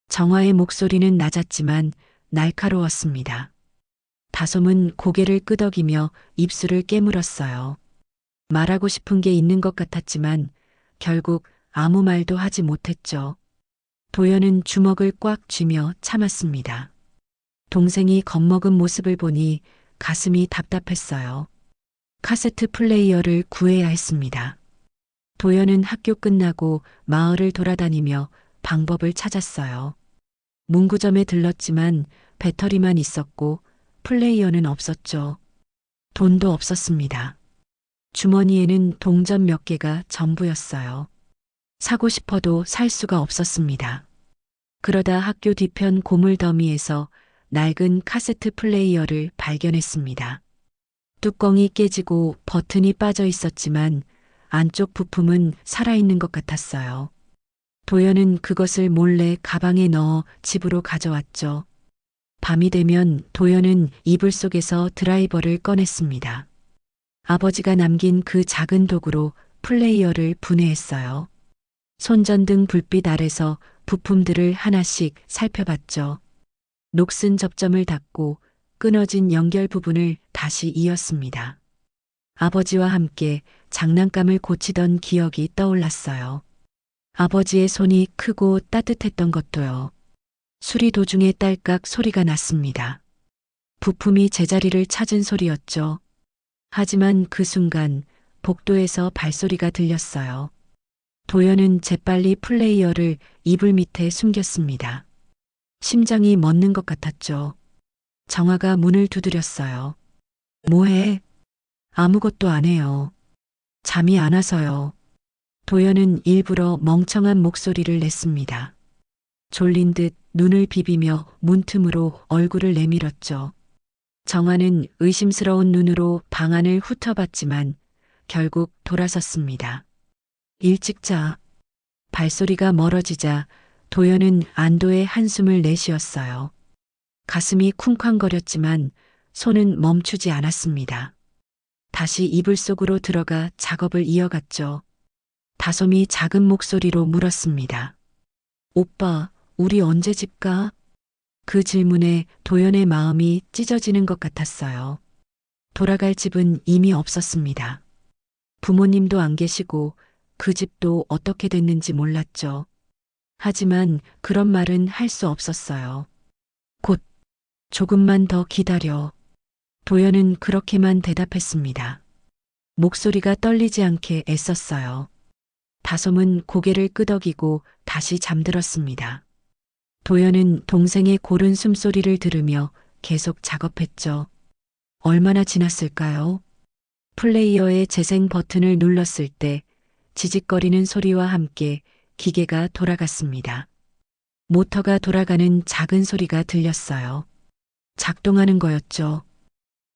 정화의 목소리는 낮았지만 날카로웠습니다. 다솜은 고개를 끄덕이며 입술을 깨물었어요. 말하고 싶은 게 있는 것 같았지만 결국 아무 말도 하지 못했죠. 도연은 주먹을 꽉 쥐며 참았습니다. 동생이 겁먹은 모습을 보니 가슴이 답답했어요. 카세트 플레이어를 구해야 했습니다. 도연은 학교 끝나고 마을을 돌아다니며 방법을 찾았어요. 문구점에 들렀지만 배터리만 있었고 플레이어는 없었죠. 돈도 없었습니다. 주머니에는 동전 몇 개가 전부였어요. 사고 싶어도 살 수가 없었습니다. 그러다 학교 뒤편 고물 더미에서 낡은 카세트 플레이어를 발견했습니다. 뚜껑이 깨지고 버튼이 빠져 있었지만 안쪽 부품은 살아있는 것 같았어요. 도연은 그것을 몰래 가방에 넣어 집으로 가져왔죠. 밤이 되면 도연은 이불 속에서 드라이버를 꺼냈습니다. 아버지가 남긴 그 작은 도구로 플레이어를 분해했어요. 손전등 불빛 아래서 부품들을 하나씩 살펴봤죠. 녹슨 접점을 닫고 끊어진 연결 부분을 다시 이었습니다. 아버지와 함께 장난감을 고치던 기억이 떠올랐어요. 아버지의 손이 크고 따뜻했던 것도요. 수리 도중에 딸깍 소리가 났습니다. 부품이 제자리를 찾은 소리였죠. 하지만 그 순간 복도에서 발소리가 들렸어요. 도연은 재빨리 플레이어를 이불 밑에 숨겼습니다. 심장이 멎는 것 같았죠. 정화가 문을 두드렸어요. 뭐해? 아무것도 안 해요. 잠이 안 와서요. 도연은 일부러 멍청한 목소리를 냈습니다. 졸린 듯 눈을 비비며 문틈으로 얼굴을 내밀었죠. 정화는 의심스러운 눈으로 방 안을 훑어봤지만 결국 돌아섰습니다. 일찍 자. 발소리가 멀어지자 도연은 안도의 한숨을 내쉬었어요. 가슴이 쿵쾅거렸지만 손은 멈추지 않았습니다. 다시 이불 속으로 들어가 작업을 이어갔죠. 다솜이 작은 목소리로 물었습니다. 오빠, 우리 언제 집 가? 그 질문에 도연의 마음이 찢어지는 것 같았어요. 돌아갈 집은 이미 없었습니다. 부모님도 안 계시고 그 집도 어떻게 됐는지 몰랐죠. 하지만 그런 말은 할 수 없었어요. 곧, 조금만 더 기다려. 도연은 그렇게만 대답했습니다. 목소리가 떨리지 않게 애썼어요. 다솜은 고개를 끄덕이고 다시 잠들었습니다. 도연은 동생의 고른 숨소리를 들으며 계속 작업했죠. 얼마나 지났을까요? 플레이어의 재생 버튼을 눌렀을 때 지직거리는 소리와 함께 기계가 돌아갔습니다. 모터가 돌아가는 작은 소리가 들렸어요. 작동하는 거였죠.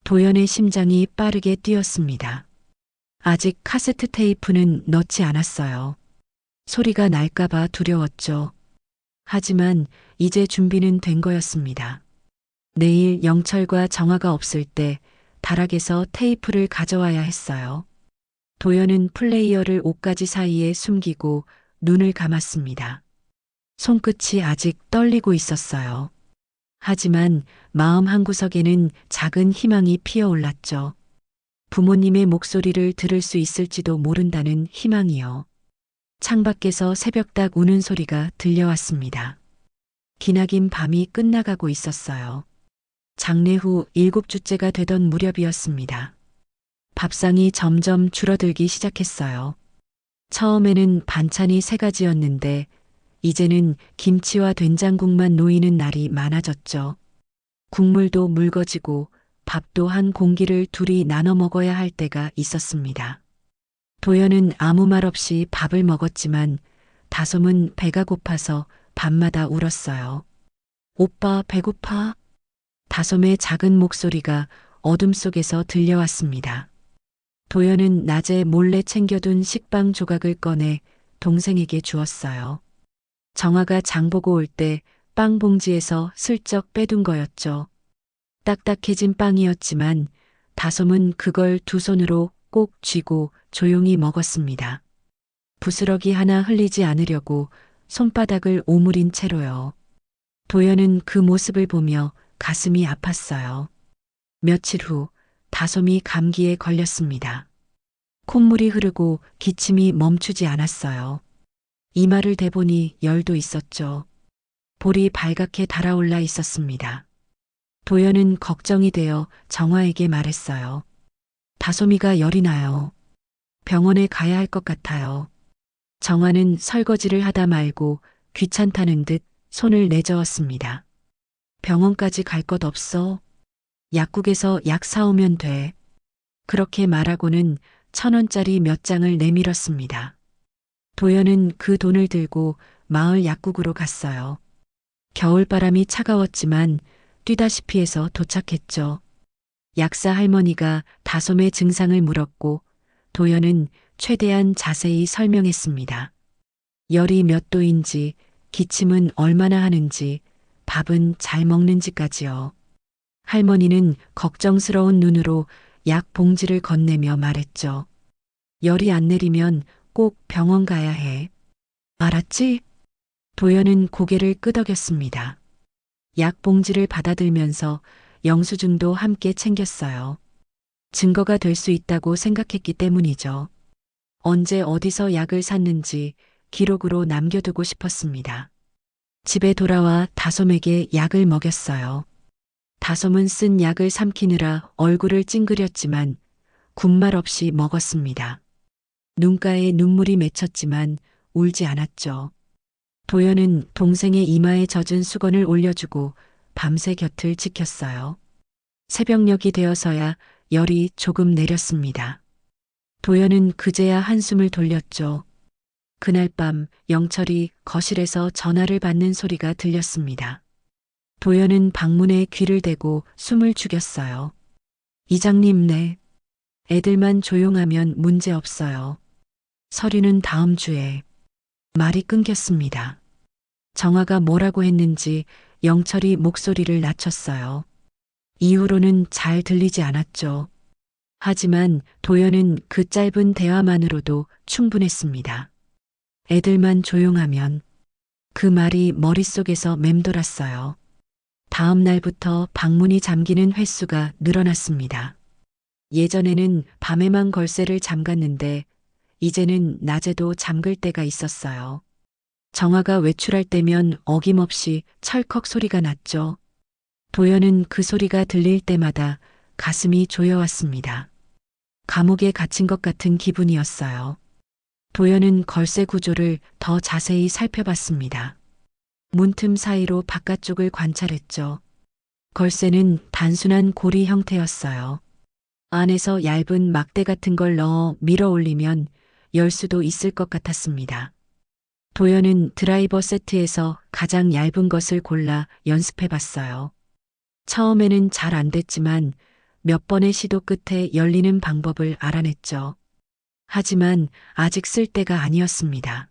도연의 심장이 빠르게 뛰었습니다. 아직 카세트 테이프는 넣지 않았어요. 소리가 날까봐 두려웠죠. 하지만 이제 준비는 된 거였습니다. 내일 영철과 정화가 없을 때 다락에서 테이프를 가져와야 했어요. 도연은 플레이어를 옷가지 사이에 숨기고 눈을 감았습니다. 손끝이 아직 떨리고 있었어요. 하지만 마음 한구석에는 작은 희망이 피어올랐죠. 부모님의 목소리를 들을 수 있을지도 모른다는 희망이요. 창밖에서 새벽닭 우는 소리가 들려왔습니다. 기나긴 밤이 끝나가고 있었어요. 장례 후 7주째가 되던 무렵이었습니다. 밥상이 점점 줄어들기 시작했어요. 처음에는 반찬이 3가지였는데 이제는 김치와 된장국만 놓이는 날이 많아졌죠. 국물도 묽어지고 밥도 한 공기를 둘이 나눠 먹어야 할 때가 있었습니다. 도연은 아무 말 없이 밥을 먹었지만 다솜은 배가 고파서 밤마다 울었어요. 오빠 배고파? 다솜의 작은 목소리가 어둠 속에서 들려왔습니다. 도연은 낮에 몰래 챙겨둔 식빵 조각을 꺼내 동생에게 주었어요. 정화가 장보고 올 때 빵 봉지에서 슬쩍 빼둔 거였죠. 딱딱해진 빵이었지만 다솜은 그걸 두 손으로 꼭 쥐고 조용히 먹었습니다. 부스러기 하나 흘리지 않으려고 손바닥을 오므린 채로요. 도연은 그 모습을 보며 가슴이 아팠어요. 며칠 후 다솜이 감기에 걸렸습니다. 콧물이 흐르고 기침이 멈추지 않았어요. 이마를 대보니 열도 있었죠. 볼이 발갛게 달아올라 있었습니다. 도연은 걱정이 되어 정화에게 말했어요. 다솜이가 열이 나요. 병원에 가야 할 것 같아요. 정화는 설거지를 하다 말고 귀찮다는 듯 손을 내저었습니다. 병원까지 갈 것 없어. 약국에서 약 사오면 돼. 그렇게 말하고는 1,000원짜리 몇 장을 내밀었습니다. 도연은 그 돈을 들고 마을 약국으로 갔어요. 겨울바람이 차가웠지만 뛰다시피 해서 도착했죠. 약사 할머니가 다솜의 증상을 물었고 도연은 최대한 자세히 설명했습니다. 열이 몇 도인지, 기침은 얼마나 하는지, 밥은 잘 먹는지까지요. 할머니는 걱정스러운 눈으로 약 봉지를 건네며 말했죠. 열이 안 내리면 꼭 병원 가야 해. 알았지? 도연은 고개를 끄덕였습니다. 약 봉지를 받아들면서 영수증도 함께 챙겼어요. 증거가 될 수 있다고 생각했기 때문이죠. 언제 어디서 약을 샀는지 기록으로 남겨두고 싶었습니다. 집에 돌아와 다솜에게 약을 먹였어요. 다솜은 쓴 약을 삼키느라 얼굴을 찡그렸지만 군말 없이 먹었습니다. 눈가에 눈물이 맺혔지만 울지 않았죠. 도연은 동생의 이마에 젖은 수건을 올려주고 밤새 곁을 지켰어요. 새벽녘이 되어서야 열이 조금 내렸습니다. 도연은 그제야 한숨을 돌렸죠. 그날 밤 영철이 거실에서 전화를 받는 소리가 들렸습니다. 도연은 방문에 귀를 대고 숨을 죽였어요. 이장님 네. 애들만 조용하면 문제 없어요. 서류는 다음 주에. 말이 끊겼습니다. 정화가 뭐라고 했는지 영철이 목소리를 낮췄어요. 이후로는 잘 들리지 않았죠. 하지만 도연은 그 짧은 대화만으로도 충분했습니다. 애들만 조용하면 그 말이 머릿속에서 맴돌았어요. 다음 날부터 방문이 잠기는 횟수가 늘어났습니다. 예전에는 밤에만 걸쇠를 잠갔는데 이제는 낮에도 잠글 때가 있었어요. 정화가 외출할 때면 어김없이 철컥 소리가 났죠. 도연은 그 소리가 들릴 때마다 가슴이 조여왔습니다. 감옥에 갇힌 것 같은 기분이었어요. 도연은 걸쇠 구조를 더 자세히 살펴봤습니다. 문틈 사이로 바깥쪽을 관찰했죠. 걸쇠는 단순한 고리 형태였어요. 안에서 얇은 막대 같은 걸 넣어 밀어 올리면 열 수도 있을 것 같았습니다. 도연은 드라이버 세트에서 가장 얇은 것을 골라 연습해 봤어요. 처음에는 잘 안 됐지만 몇 번의 시도 끝에 열리는 방법을 알아냈죠. 하지만 아직 쓸 때가 아니었습니다.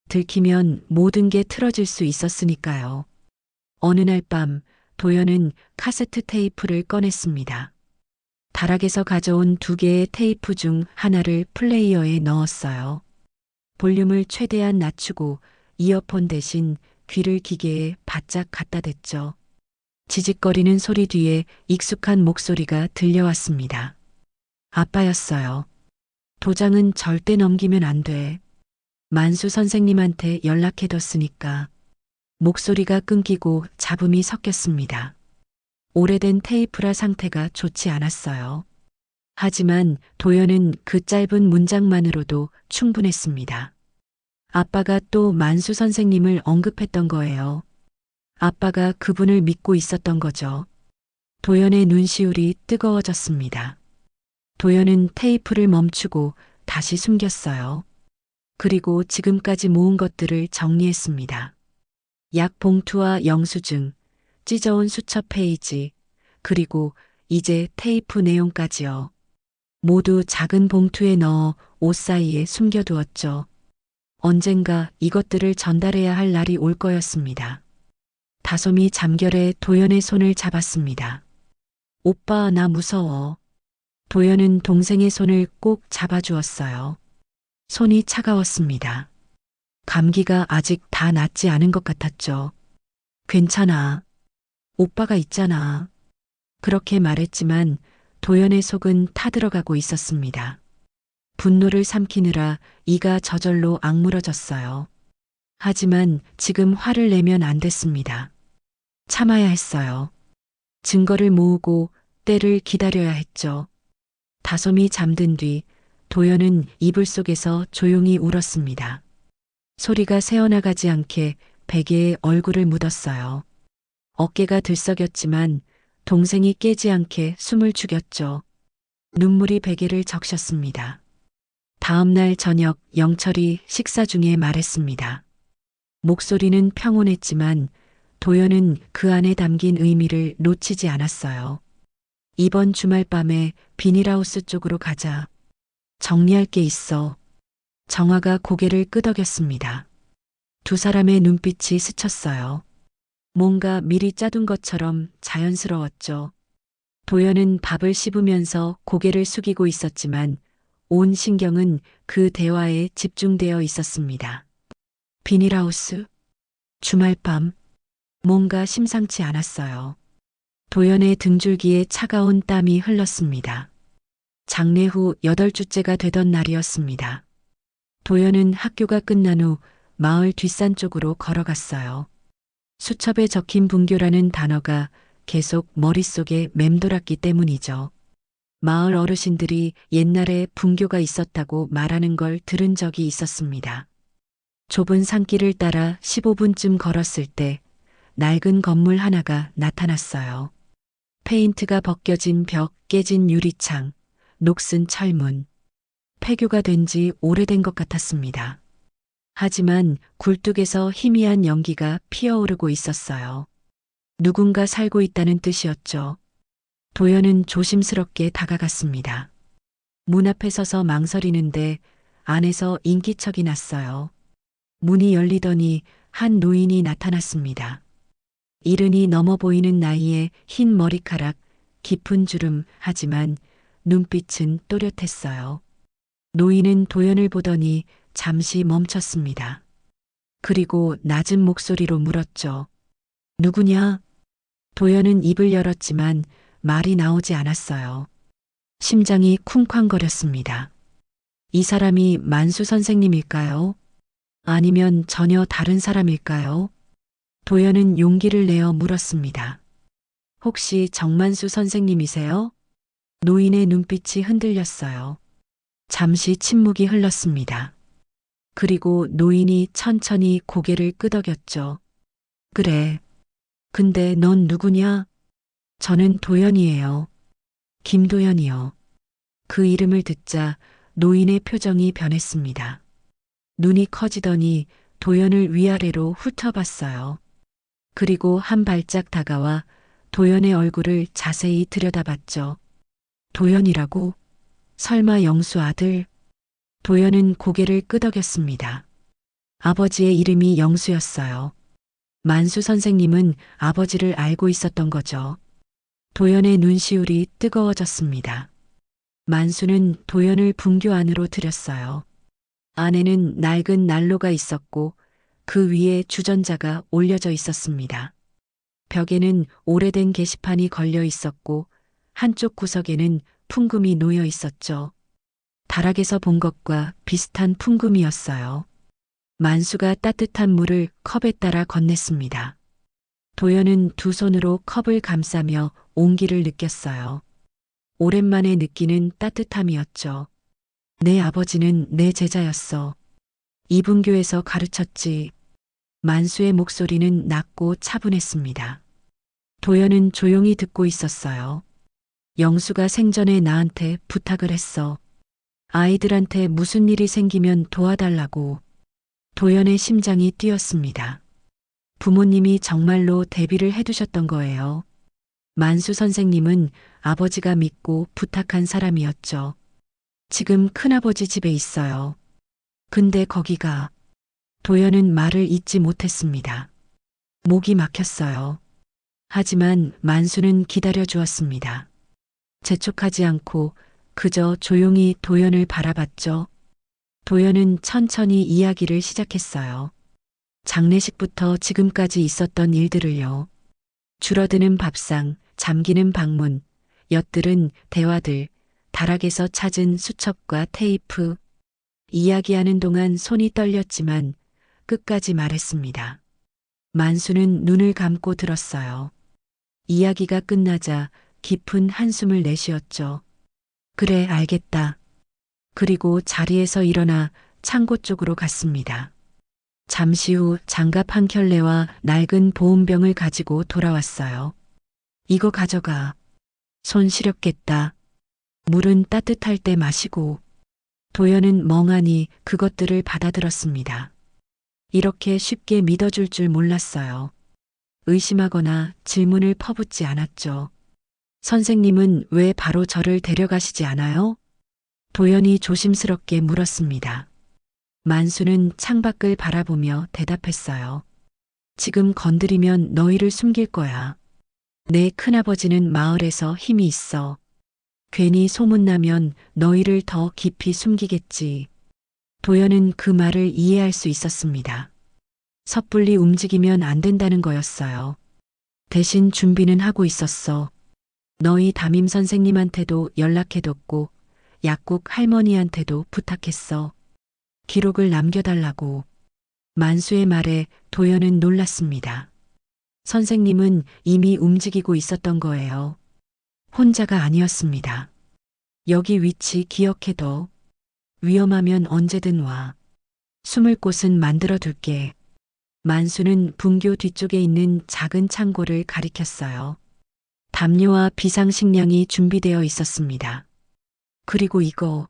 들키면 모든 게 틀어질 수 있었으니까요. 어느 날 밤 도연은 카세트 테이프를 꺼냈습니다. 다락에서 가져온 2개의 테이프 중 하나를 플레이어에 넣었어요. 볼륨을 최대한 낮추고 이어폰 대신 귀를 기계에 바짝 갖다 댔죠. 지직거리는 소리 뒤에 익숙한 목소리가 들려왔습니다. 아빠였어요. 도장은 절대 넘기면 안 돼. 만수 선생님한테 연락해뒀으니까. 목소리가 끊기고 잡음이 섞였습니다. 오래된 테이프라 상태가 좋지 않았어요. 하지만 도연은 그 짧은 문장만으로도 충분했습니다. 아빠가 또 만수 선생님을 언급했던 거예요. 아빠가 그분을 믿고 있었던 거죠. 도연의 눈시울이 뜨거워졌습니다. 도연은 테이프를 멈추고 다시 숨겼어요. 그리고 지금까지 모은 것들을 정리했습니다. 약 봉투와 영수증, 찢어온 수첩 페이지, 그리고 이제 테이프 내용까지요. 모두 작은 봉투에 넣어 옷 사이에 숨겨두었죠. 언젠가 이것들을 전달해야 할 날이 올 거였습니다. 다솜이 잠결에 도연의 손을 잡았습니다. 오빠, 나 무서워. 도연은 동생의 손을 꼭 잡아주었어요. 손이 차가웠습니다. 감기가 아직 다 낫지 않은 것 같았죠. 괜찮아. 오빠가 있잖아. 그렇게 말했지만 도연의 속은 타들어가고 있었습니다. 분노를 삼키느라 이가 저절로 악물어졌어요. 하지만 지금 화를 내면 안 됐습니다. 참아야 했어요. 증거를 모으고 때를 기다려야 했죠. 다솜이 잠든 뒤 도연은 이불 속에서 조용히 울었습니다. 소리가 새어나가지 않게 베개에 얼굴을 묻었어요. 어깨가 들썩였지만 동생이 깨지 않게 숨을 죽였죠. 눈물이 베개를 적셨습니다. 다음 날 저녁 영철이 식사 중에 말했습니다. 목소리는 평온했지만 도연은 그 안에 담긴 의미를 놓치지 않았어요. 이번 주말 밤에 비닐하우스 쪽으로 가자. 정리할 게 있어. 정화가 고개를 끄덕였습니다. 두 사람의 눈빛이 스쳤어요. 뭔가 미리 짜둔 것처럼 자연스러웠죠. 도연은 밥을 씹으면서 고개를 숙이고 있었지만 온 신경은 그 대화에 집중되어 있었습니다. 비닐하우스. 주말 밤. 뭔가 심상치 않았어요. 도연의 등줄기에 차가운 땀이 흘렀습니다. 장례 후 8주째가 되던 날이었습니다. 도연은 학교가 끝난 후 마을 뒷산 쪽으로 걸어갔어요. 수첩에 적힌 분교라는 단어가 계속 머릿속에 맴돌았기 때문이죠. 마을 어르신들이 옛날에 분교가 있었다고 말하는 걸 들은 적이 있었습니다. 좁은 산길을 따라 15분쯤 걸었을 때 낡은 건물 하나가 나타났어요. 페인트가 벗겨진 벽, 깨진 유리창, 녹슨 철문. 폐교가 된 지 오래된 것 같았습니다. 하지만 굴뚝에서 희미한 연기가 피어오르고 있었어요. 누군가 살고 있다는 뜻이었죠. 도연은 조심스럽게 다가갔습니다. 문 앞에 서서 망설이는데 안에서 인기척이 났어요. 문이 열리더니 한 노인이 나타났습니다. 이른이 넘어 보이는 나이에 흰 머리카락, 깊은 주름, 하지만 눈빛은 또렷했어요. 노인은 도연을 보더니 잠시 멈췄습니다. 그리고 낮은 목소리로 물었죠. 누구냐? 도연은 입을 열었지만 말이 나오지 않았어요. 심장이 쿵쾅거렸습니다. 이 사람이 만수 선생님일까요? 아니면 전혀 다른 사람일까요? 도연은 용기를 내어 물었습니다. 혹시 정만수 선생님이세요? 노인의 눈빛이 흔들렸어요. 잠시 침묵이 흘렀습니다. 그리고 노인이 천천히 고개를 끄덕였죠. 그래. 근데 넌 누구냐? 저는 도연이에요. 김도연이요. 그 이름을 듣자 노인의 표정이 변했습니다. 눈이 커지더니 도연을 위아래로 훑어봤어요. 그리고 한 발짝 다가와 도연의 얼굴을 자세히 들여다봤죠. 도연이라고? 설마 영수 아들? 도연은 고개를 끄덕였습니다. 아버지의 이름이 영수였어요. 만수 선생님은 아버지를 알고 있었던 거죠. 도연의 눈시울이 뜨거워졌습니다. 만수는 도연을 분교 안으로 들였어요. 안에는 낡은 난로가 있었고 그 위에 주전자가 올려져 있었습니다. 벽에는 오래된 게시판이 걸려 있었고 한쪽 구석에는 풍금이 놓여 있었죠. 다락에서 본 것과 비슷한 풍금이었어요. 만수가 따뜻한 물을 컵에 따라 건넸습니다. 도연은 두 손으로 컵을 감싸며 온기를 느꼈어요. 오랜만에 느끼는 따뜻함이었죠. 내 아버지는 내 제자였어. 이분교에서 가르쳤지. 만수의 목소리는 낮고 차분했습니다. 도연은 조용히 듣고 있었어요. 영수가 생전에 나한테 부탁을 했어. 아이들한테 무슨 일이 생기면 도와달라고. 도연의 심장이 뛰었습니다. 부모님이 정말로 대비를 해두셨던 거예요. 만수 선생님은 아버지가 믿고 부탁한 사람이었죠. 지금 큰아버지 집에 있어요. 근데 거기가 도연은 말을 잇지 못했습니다. 목이 막혔어요. 하지만 만수는 기다려 주었습니다. 재촉하지 않고 그저 조용히 도연을 바라봤죠. 도연은 천천히 이야기를 시작했어요. 장례식부터 지금까지 있었던 일들을요. 줄어드는 밥상, 잠기는 방문, 엿들은 대화들, 다락에서 찾은 수첩과 테이프. 이야기하는 동안 손이 떨렸지만 끝까지 말했습니다. 만수는 눈을 감고 들었어요. 이야기가 끝나자 깊은 한숨을 내쉬었죠. 그래, 알겠다. 그리고 자리에서 일어나 창고 쪽으로 갔습니다. 잠시 후 장갑 한 켤레와 낡은 보온병을 가지고 돌아왔어요. 이거 가져가. 손 시렵겠다. 물은 따뜻할 때 마시고. 도연은 멍하니 그것들을 받아들었습니다. 이렇게 쉽게 믿어줄 줄 몰랐어요. 의심하거나 질문을 퍼붓지 않았죠. 선생님은 왜 바로 저를 데려가시지 않아요? 도연이 조심스럽게 물었습니다. 만수는 창밖을 바라보며 대답했어요. 지금 건드리면 너희를 숨길 거야. 내 큰아버지는 마을에서 힘이 있어. 괜히 소문나면 너희를 더 깊이 숨기겠지. 도연은 그 말을 이해할 수 있었습니다. 섣불리 움직이면 안 된다는 거였어요. 대신 준비는 하고 있었어. 너희 담임 선생님한테도 연락해뒀고 약국 할머니한테도 부탁했어. 기록을 남겨달라고. 만수의 말에 도연은 놀랐습니다. 선생님은 이미 움직이고 있었던 거예요. 혼자가 아니었습니다. 여기 위치 기억해둬. 위험하면 언제든 와. 숨을 곳은 만들어 둘게. 만수는 분교 뒤쪽에 있는 작은 창고를 가리켰어요. 담요와 비상식량이 준비되어 있었습니다. 그리고 이거.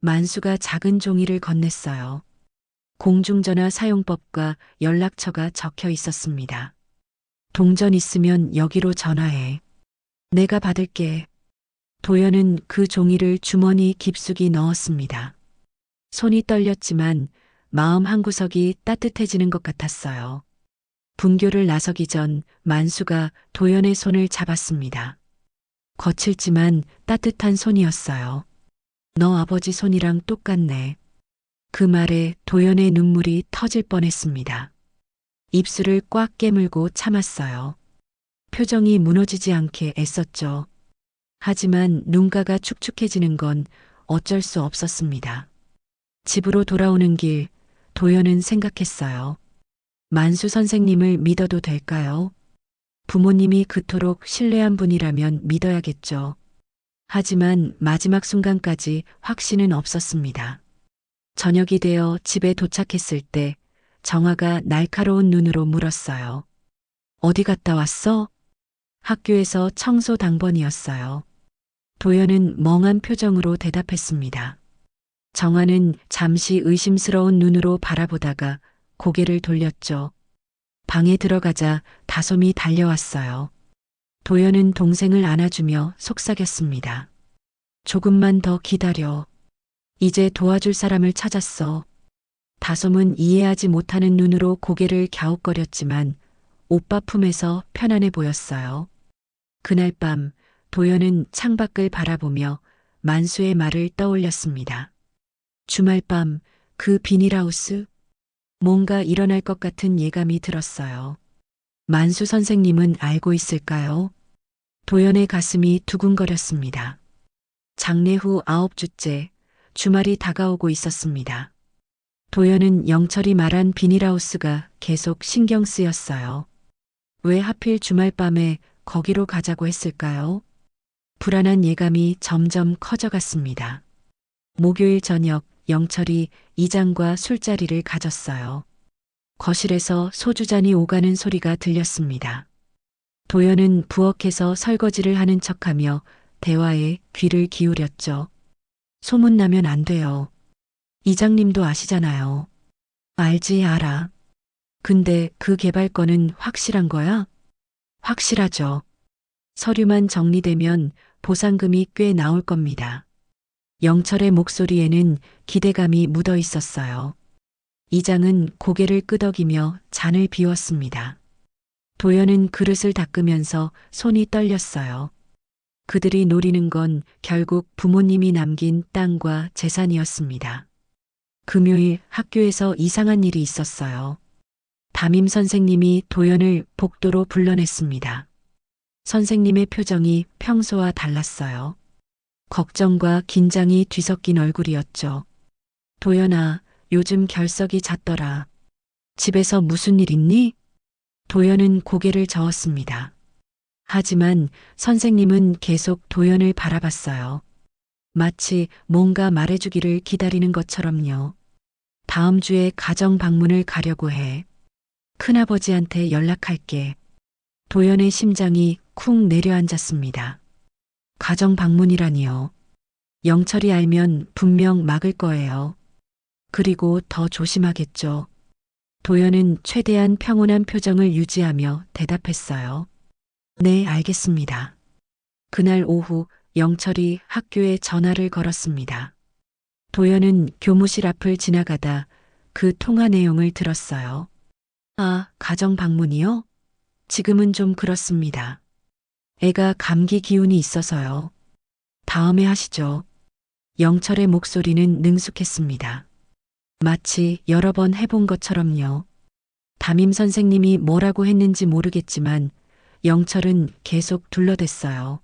만수가 작은 종이를 건넸어요. 공중전화 사용법과 연락처가 적혀 있었습니다. 동전 있으면 여기로 전화해. 내가 받을게. 도연은 그 종이를 주머니 깊숙이 넣었습니다. 손이 떨렸지만 마음 한구석이 따뜻해지는 것 같았어요. 분교를 나서기 전 만수가 도연의 손을 잡았습니다. 거칠지만 따뜻한 손이었어요. 너 아버지 손이랑 똑같네. 그 말에 도연의 눈물이 터질 뻔했습니다. 입술을 꽉 깨물고 참았어요. 표정이 무너지지 않게 애썼죠. 하지만 눈가가 축축해지는 건 어쩔 수 없었습니다. 집으로 돌아오는 길, 도연은 생각했어요. 만수 선생님을 믿어도 될까요? 부모님이 그토록 신뢰한 분이라면 믿어야겠죠. 하지만 마지막 순간까지 확신은 없었습니다. 저녁이 되어 집에 도착했을 때 정화가 날카로운 눈으로 물었어요. 어디 갔다 왔어? 학교에서 청소 당번이었어요. 도연은 멍한 표정으로 대답했습니다. 정화는 잠시 의심스러운 눈으로 바라보다가 고개를 돌렸죠. 방에 들어가자 다솜이 달려왔어요. 도연은 동생을 안아주며 속삭였습니다. 조금만 더 기다려. 이제 도와줄 사람을 찾았어. 다솜은 이해하지 못하는 눈으로 고개를 갸웃거렸지만 오빠 품에서 편안해 보였어요. 그날 밤 도연은 창밖을 바라보며 만수의 말을 떠올렸습니다. 주말 밤 그 비닐하우스? 뭔가 일어날 것 같은 예감이 들었어요. 만수 선생님은 알고 있을까요? 도연의 가슴이 두근거렸습니다. 장례 후 9주째 주말이 다가오고 있었습니다. 도연은 영철이 말한 비닐하우스가 계속 신경 쓰였어요. 왜 하필 주말 밤에 거기로 가자고 했을까요? 불안한 예감이 점점 커져갔습니다. 목요일 저녁 영철이 이장과 술자리를 가졌어요. 거실에서 소주잔이 오가는 소리가 들렸습니다. 도연은 부엌에서 설거지를 하는 척하며 대화에 귀를 기울였죠. 소문나면 안 돼요. 이장님도 아시잖아요. 알지, 알아. 근데 그 개발권은 확실한 거야? 확실하죠. 서류만 정리되면 보상금이 꽤 나올 겁니다. 영철의 목소리에는 기대감이 묻어 있었어요. 이장은 고개를 끄덕이며 잔을 비웠습니다. 도연은 그릇을 닦으면서 손이 떨렸어요. 그들이 노리는 건 결국 부모님이 남긴 땅과 재산이었습니다. 금요일 학교에서 이상한 일이 있었어요. 담임 선생님이 도연을 복도로 불러냈습니다. 선생님의 표정이 평소와 달랐어요. 걱정과 긴장이 뒤섞인 얼굴이었죠. 도연아, 요즘 결석이 잦더라. 집에서 무슨 일 있니? 도연은 고개를 저었습니다. 하지만 선생님은 계속 도연을 바라봤어요. 마치 뭔가 말해주기를 기다리는 것처럼요. 다음 주에 가정 방문을 가려고 해. 큰아버지한테 연락할게. 도연의 심장이 쿵 내려앉았습니다. 가정 방문이라니요. 영철이 알면 분명 막을 거예요. 그리고 더 조심하겠죠. 도연은 최대한 평온한 표정을 유지하며 대답했어요. 네, 알겠습니다. 그날 오후 영철이 학교에 전화를 걸었습니다. 도연은 교무실 앞을 지나가다 그 통화 내용을 들었어요. 아, 가정 방문이요? 지금은 좀 그렇습니다. 애가 감기 기운이 있어서요. 다음에 하시죠. 영철의 목소리는 능숙했습니다. 마치 여러 번 해본 것처럼요. 담임 선생님이 뭐라고 했는지 모르겠지만 영철은 계속 둘러댔어요.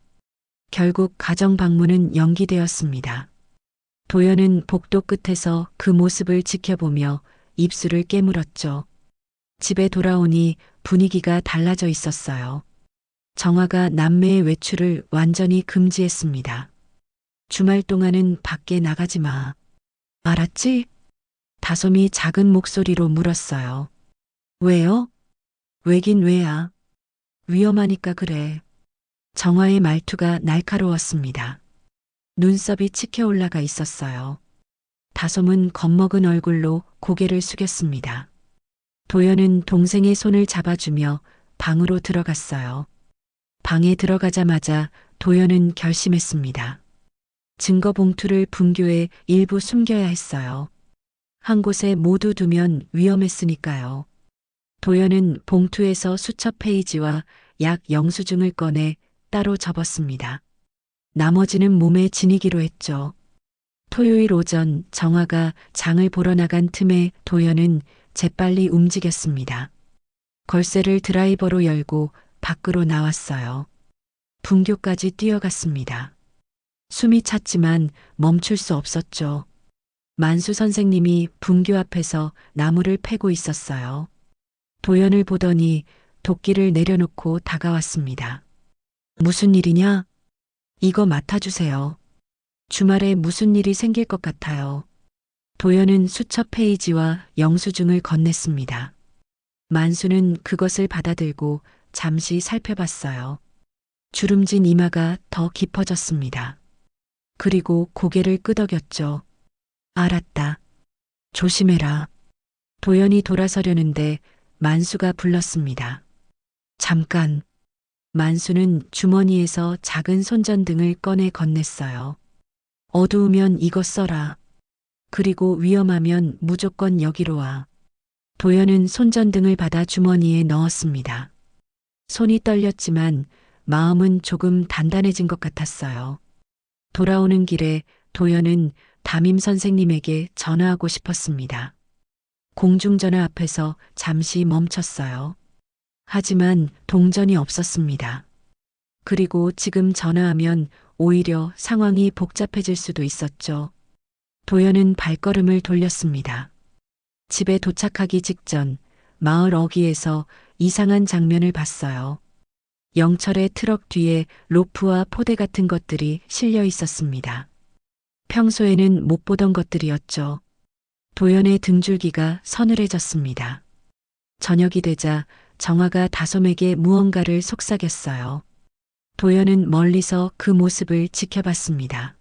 결국 가정 방문은 연기되었습니다. 도연은 복도 끝에서 그 모습을 지켜보며 입술을 깨물었죠. 집에 돌아오니 분위기가 달라져 있었어요. 정화가 남매의 외출을 완전히 금지했습니다. 주말 동안은 밖에 나가지 마. 알았지? 다솜이 작은 목소리로 물었어요. 왜요? 왜긴 왜야? 위험하니까 그래. 정화의 말투가 날카로웠습니다. 눈썹이 치켜 올라가 있었어요. 다솜은 겁먹은 얼굴로 고개를 숙였습니다. 도연은 동생의 손을 잡아주며 방으로 들어갔어요. 방에 들어가자마자 도연은 결심했습니다. 증거 봉투를 분교에 일부 숨겨야 했어요. 한 곳에 모두 두면 위험했으니까요. 도연은 봉투에서 수첩 페이지와 약 영수증을 꺼내 따로 접었습니다. 나머지는 몸에 지니기로 했죠. 토요일 오전 정화가 장을 보러 나간 틈에 도연은 재빨리 움직였습니다. 걸쇠를 드라이버로 열고 밖으로 나왔어요. 분교까지 뛰어갔습니다. 숨이 찼지만 멈출 수 없었죠. 만수 선생님이 분교 앞에서 나무를 패고 있었어요. 도연을 보더니 도끼를 내려놓고 다가왔습니다. 무슨 일이냐? 이거 맡아주세요. 주말에 무슨 일이 생길 것 같아요. 도연은 수첩 페이지와 영수증을 건넸습니다. 만수는 그것을 받아들고 잠시 살펴봤어요. 주름진 이마가 더 깊어졌습니다. 그리고 고개를 끄덕였죠. 알았다. 조심해라. 도연이 돌아서려는데 만수가 불렀습니다. 잠깐. 만수는 주머니에서 작은 손전등을 꺼내 건넸어요. 어두우면 이거 써라. 그리고 위험하면 무조건 여기로 와. 도연은 손전등을 받아 주머니에 넣었습니다. 손이 떨렸지만 마음은 조금 단단해진 것 같았어요. 돌아오는 길에 도연은 담임 선생님에게 전화하고 싶었습니다. 공중전화 앞에서 잠시 멈췄어요. 하지만 동전이 없었습니다. 그리고 지금 전화하면 오히려 상황이 복잡해질 수도 있었죠. 도연은 발걸음을 돌렸습니다. 집에 도착하기 직전 마을 어귀에서 이상한 장면을 봤어요. 영철의 트럭 뒤에 로프와 포대 같은 것들이 실려 있었습니다. 평소에는 못 보던 것들이었죠. 도연의 등줄기가 서늘해졌습니다. 저녁이 되자 정화가 다솜에게 무언가를 속삭였어요. 도연은 멀리서 그 모습을 지켜봤습니다.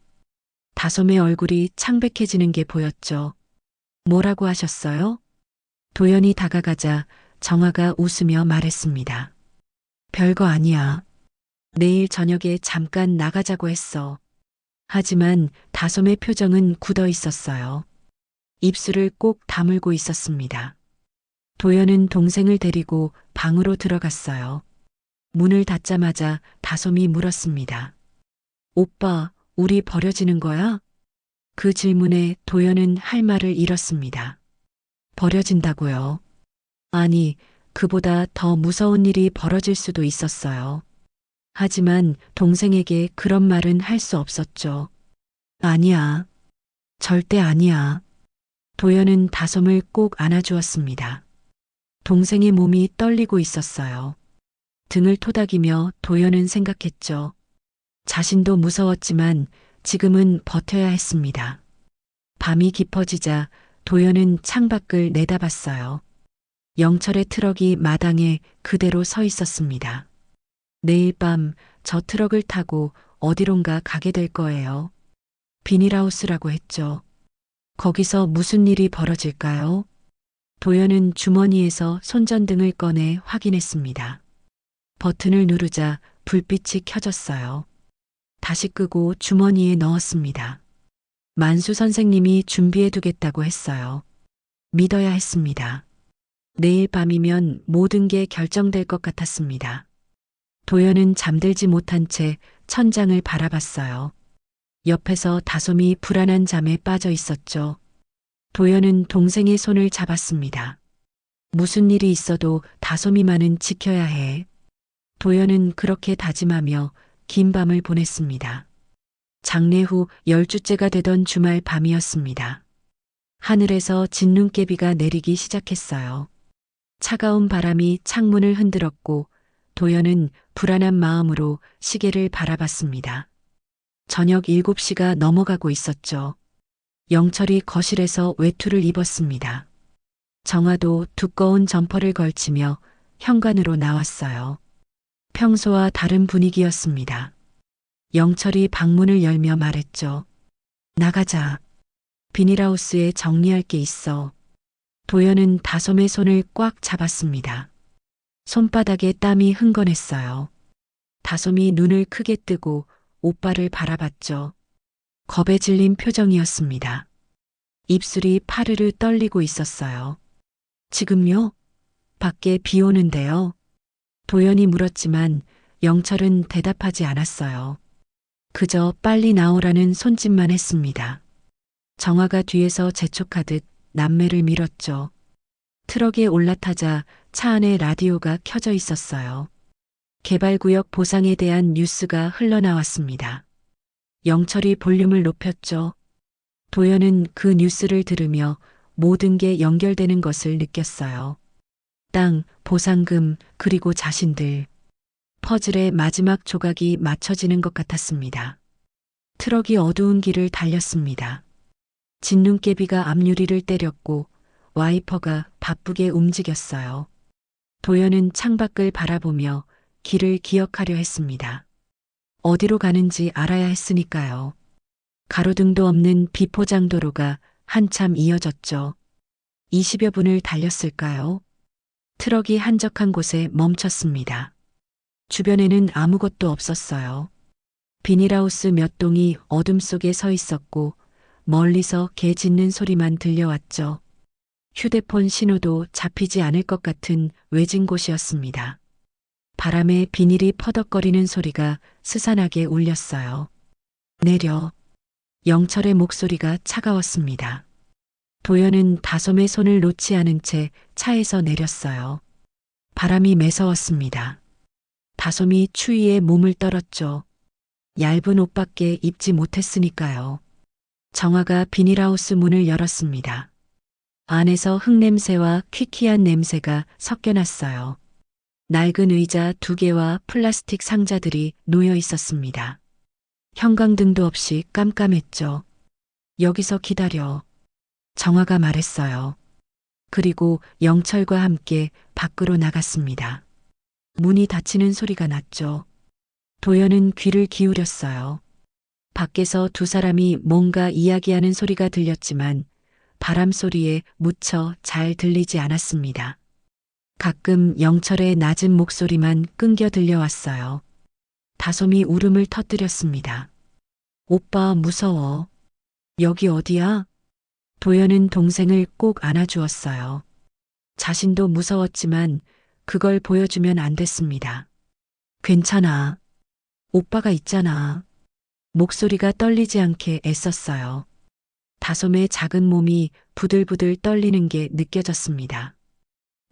다솜의 얼굴이 창백해지는 게 보였죠. 뭐라고 하셨어요? 도연이 다가가자 정화가 웃으며 말했습니다. 별거 아니야. 내일 저녁에 잠깐 나가자고 했어. 하지만 다솜의 표정은 굳어 있었어요. 입술을 꼭 다물고 있었습니다. 도연은 동생을 데리고 방으로 들어갔어요. 문을 닫자마자 다솜이 물었습니다. 오빠, 우리 버려지는 거야? 그 질문에 도연은 할 말을 잃었습니다. 버려진다고요? 아니, 그보다 더 무서운 일이 벌어질 수도 있었어요. 하지만 동생에게 그런 말은 할 수 없었죠. 아니야. 절대 아니야. 도연은 다솜을 꼭 안아주었습니다. 동생의 몸이 떨리고 있었어요. 등을 토닥이며 도연은 생각했죠. 자신도 무서웠지만 지금은 버텨야 했습니다. 밤이 깊어지자 도연은 창밖을 내다봤어요. 영철의 트럭이 마당에 그대로 서 있었습니다. 내일 밤 저 트럭을 타고 어디론가 가게 될 거예요. 비닐하우스라고 했죠. 거기서 무슨 일이 벌어질까요? 도연은 주머니에서 손전등을 꺼내 확인했습니다. 버튼을 누르자 불빛이 켜졌어요. 다시 끄고 주머니에 넣었습니다. 만수 선생님이 준비해 두겠다고 했어요. 믿어야 했습니다. 내일 밤이면 모든 게 결정될 것 같았습니다. 도연은 잠들지 못한 채 천장을 바라봤어요. 옆에서 다솜이 불안한 잠에 빠져 있었죠. 도연은 동생의 손을 잡았습니다. 무슨 일이 있어도 다솜이만은 지켜야 해. 도연은 그렇게 다짐하며 긴 밤을 보냈습니다. 장례 후 10주째가 되던 주말 밤이었습니다. 하늘에서 진눈깨비가 내리기 시작했어요. 차가운 바람이 창문을 흔들었고 도연은 불안한 마음으로 시계를 바라봤습니다. 저녁 7시가 넘어가고 있었죠. 영철이 거실에서 외투를 입었습니다. 정화도 두꺼운 점퍼를 걸치며 현관으로 나왔어요. 평소와 다른 분위기였습니다. 영철이 방문을 열며 말했죠. 나가자. 비닐하우스에 정리할 게 있어. 도연은 다솜의 손을 꽉 잡았습니다. 손바닥에 땀이 흥건했어요. 다솜이 눈을 크게 뜨고 오빠를 바라봤죠. 겁에 질린 표정이었습니다. 입술이 파르르 떨리고 있었어요. 지금요? 밖에 비 오는데요. 도연이 물었지만 영철은 대답하지 않았어요. 그저 빨리 나오라는 손짓만 했습니다. 정화가 뒤에서 재촉하듯 남매를 밀었죠. 트럭에 올라타자 차 안에 라디오가 켜져 있었어요. 개발구역 보상에 대한 뉴스가 흘러나왔습니다. 영철이 볼륨을 높였죠. 도연은 그 뉴스를 들으며 모든 게 연결되는 것을 느꼈어요. 땅, 보상금, 그리고 자신들. 퍼즐의 마지막 조각이 맞춰지는 것 같았습니다. 트럭이 어두운 길을 달렸습니다. 진눈깨비가 앞유리를 때렸고 와이퍼가 바쁘게 움직였어요. 도연은 창밖을 바라보며 길을 기억하려 했습니다. 어디로 가는지 알아야 했으니까요. 가로등도 없는 비포장 도로가 한참 이어졌죠. 20여 분을 달렸을까요? 트럭이 한적한 곳에 멈췄습니다. 주변에는 아무것도 없었어요. 비닐하우스 몇 동이 어둠 속에 서 있었고 멀리서 개 짖는 소리만 들려왔죠. 휴대폰 신호도 잡히지 않을 것 같은 외진 곳이었습니다. 바람에 비닐이 퍼덕거리는 소리가 스산하게 울렸어요. 내려. 영철의 목소리가 차가웠습니다. 도연은 다솜의 손을 놓지 않은 채 차에서 내렸어요. 바람이 매서웠습니다. 다솜이 추위에 몸을 떨었죠. 얇은 옷밖에 입지 못했으니까요. 정화가 비닐하우스 문을 열었습니다. 안에서 흙냄새와 퀴퀴한 냄새가 섞여났어요. 낡은 의자 2개와 플라스틱 상자들이 놓여 있었습니다. 형광등도 없이 깜깜했죠. 여기서 기다려. 정화가 말했어요. 그리고 영철과 함께 밖으로 나갔습니다. 문이 닫히는 소리가 났죠. 도연은 귀를 기울였어요. 밖에서 2 사람이 뭔가 이야기하는 소리가 들렸지만 바람 소리에 무쳐 잘 들리지 않았습니다. 가끔 영철의 낮은 목소리만 끊겨 들려왔어요. 다솜이 울음을 터뜨렸습니다. 오빠 무서워. 여기 어디야? 도연은 동생을 꼭 안아주었어요. 자신도 무서웠지만 그걸 보여주면 안 됐습니다. 괜찮아. 오빠가 있잖아. 목소리가 떨리지 않게 애썼어요. 다솜의 작은 몸이 부들부들 떨리는 게 느껴졌습니다.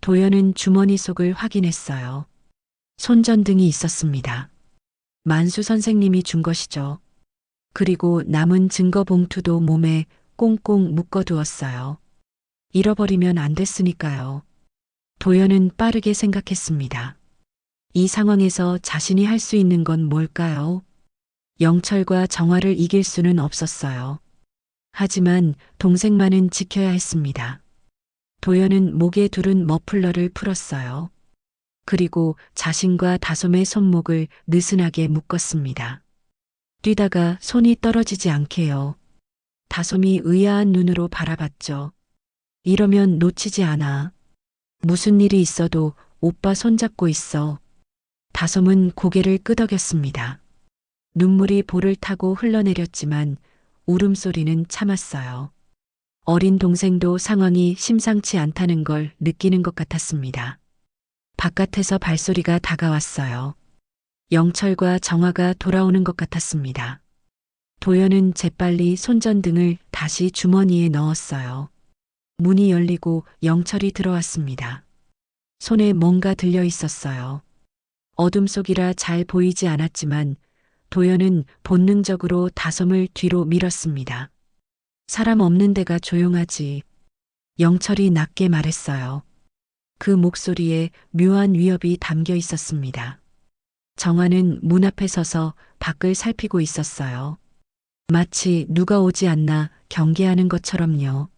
도연은 주머니 속을 확인했어요. 손전등이 있었습니다. 만수 선생님이 준 것이죠. 그리고 남은 증거 봉투도 몸에 꽁꽁 묶어두었어요. 잃어버리면 안 됐으니까요. 도연은 빠르게 생각했습니다. 이 상황에서 자신이 할 수 있는 건 뭘까요? 영철과 정화를 이길 수는 없었어요. 하지만 동생만은 지켜야 했습니다. 도연은 목에 두른 머플러를 풀었어요. 그리고 자신과 다솜의 손목을 느슨하게 묶었습니다. 뛰다가 손이 떨어지지 않게요. 다솜이 의아한 눈으로 바라봤죠. 이러면 놓치지 않아. 무슨 일이 있어도 오빠 손잡고 있어. 다솜은 고개를 끄덕였습니다. 눈물이 볼을 타고 흘러내렸지만 울음소리는 참았어요. 어린 동생도 상황이 심상치 않다는 걸 느끼는 것 같았습니다. 바깥에서 발소리가 다가왔어요. 영철과 정화가 돌아오는 것 같았습니다. 도연은 재빨리 손전등을 다시 주머니에 넣었어요. 문이 열리고 영철이 들어왔습니다. 손에 뭔가 들려 있었어요. 어둠 속이라 잘 보이지 않았지만 도연은 본능적으로 다솜을 뒤로 밀었습니다. 사람 없는 데가 조용하지. 영철이 낮게 말했어요. 그 목소리에 묘한 위협이 담겨 있었습니다. 정화는 문 앞에 서서 밖을 살피고 있었어요. 마치 누가 오지 않나 경계하는 것처럼요.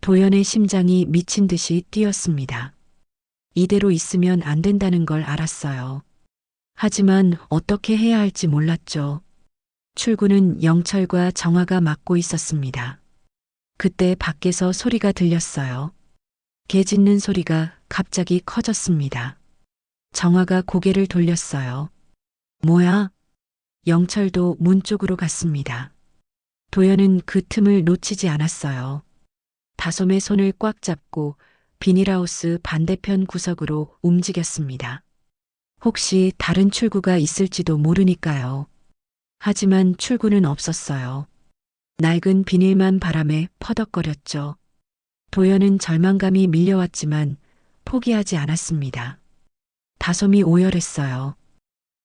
도연의 심장이 미친 듯이 뛰었습니다. 이대로 있으면 안 된다는 걸 알았어요. 하지만 어떻게 해야 할지 몰랐죠. 출구는 영철과 정화가 막고 있었습니다. 그때 밖에서 소리가 들렸어요. 개 짖는 소리가 갑자기 커졌습니다. 정화가 고개를 돌렸어요. 뭐야? 영철도 문 쪽으로 갔습니다. 도연은 그 틈을 놓치지 않았어요. 다솜의 손을 꽉 잡고 비닐하우스 반대편 구석으로 움직였습니다. 혹시 다른 출구가 있을지도 모르니까요. 하지만 출구는 없었어요. 낡은 비닐만 바람에 퍼덕거렸죠. 도연은 절망감이 밀려왔지만 포기하지 않았습니다. 다솜이 오열했어요.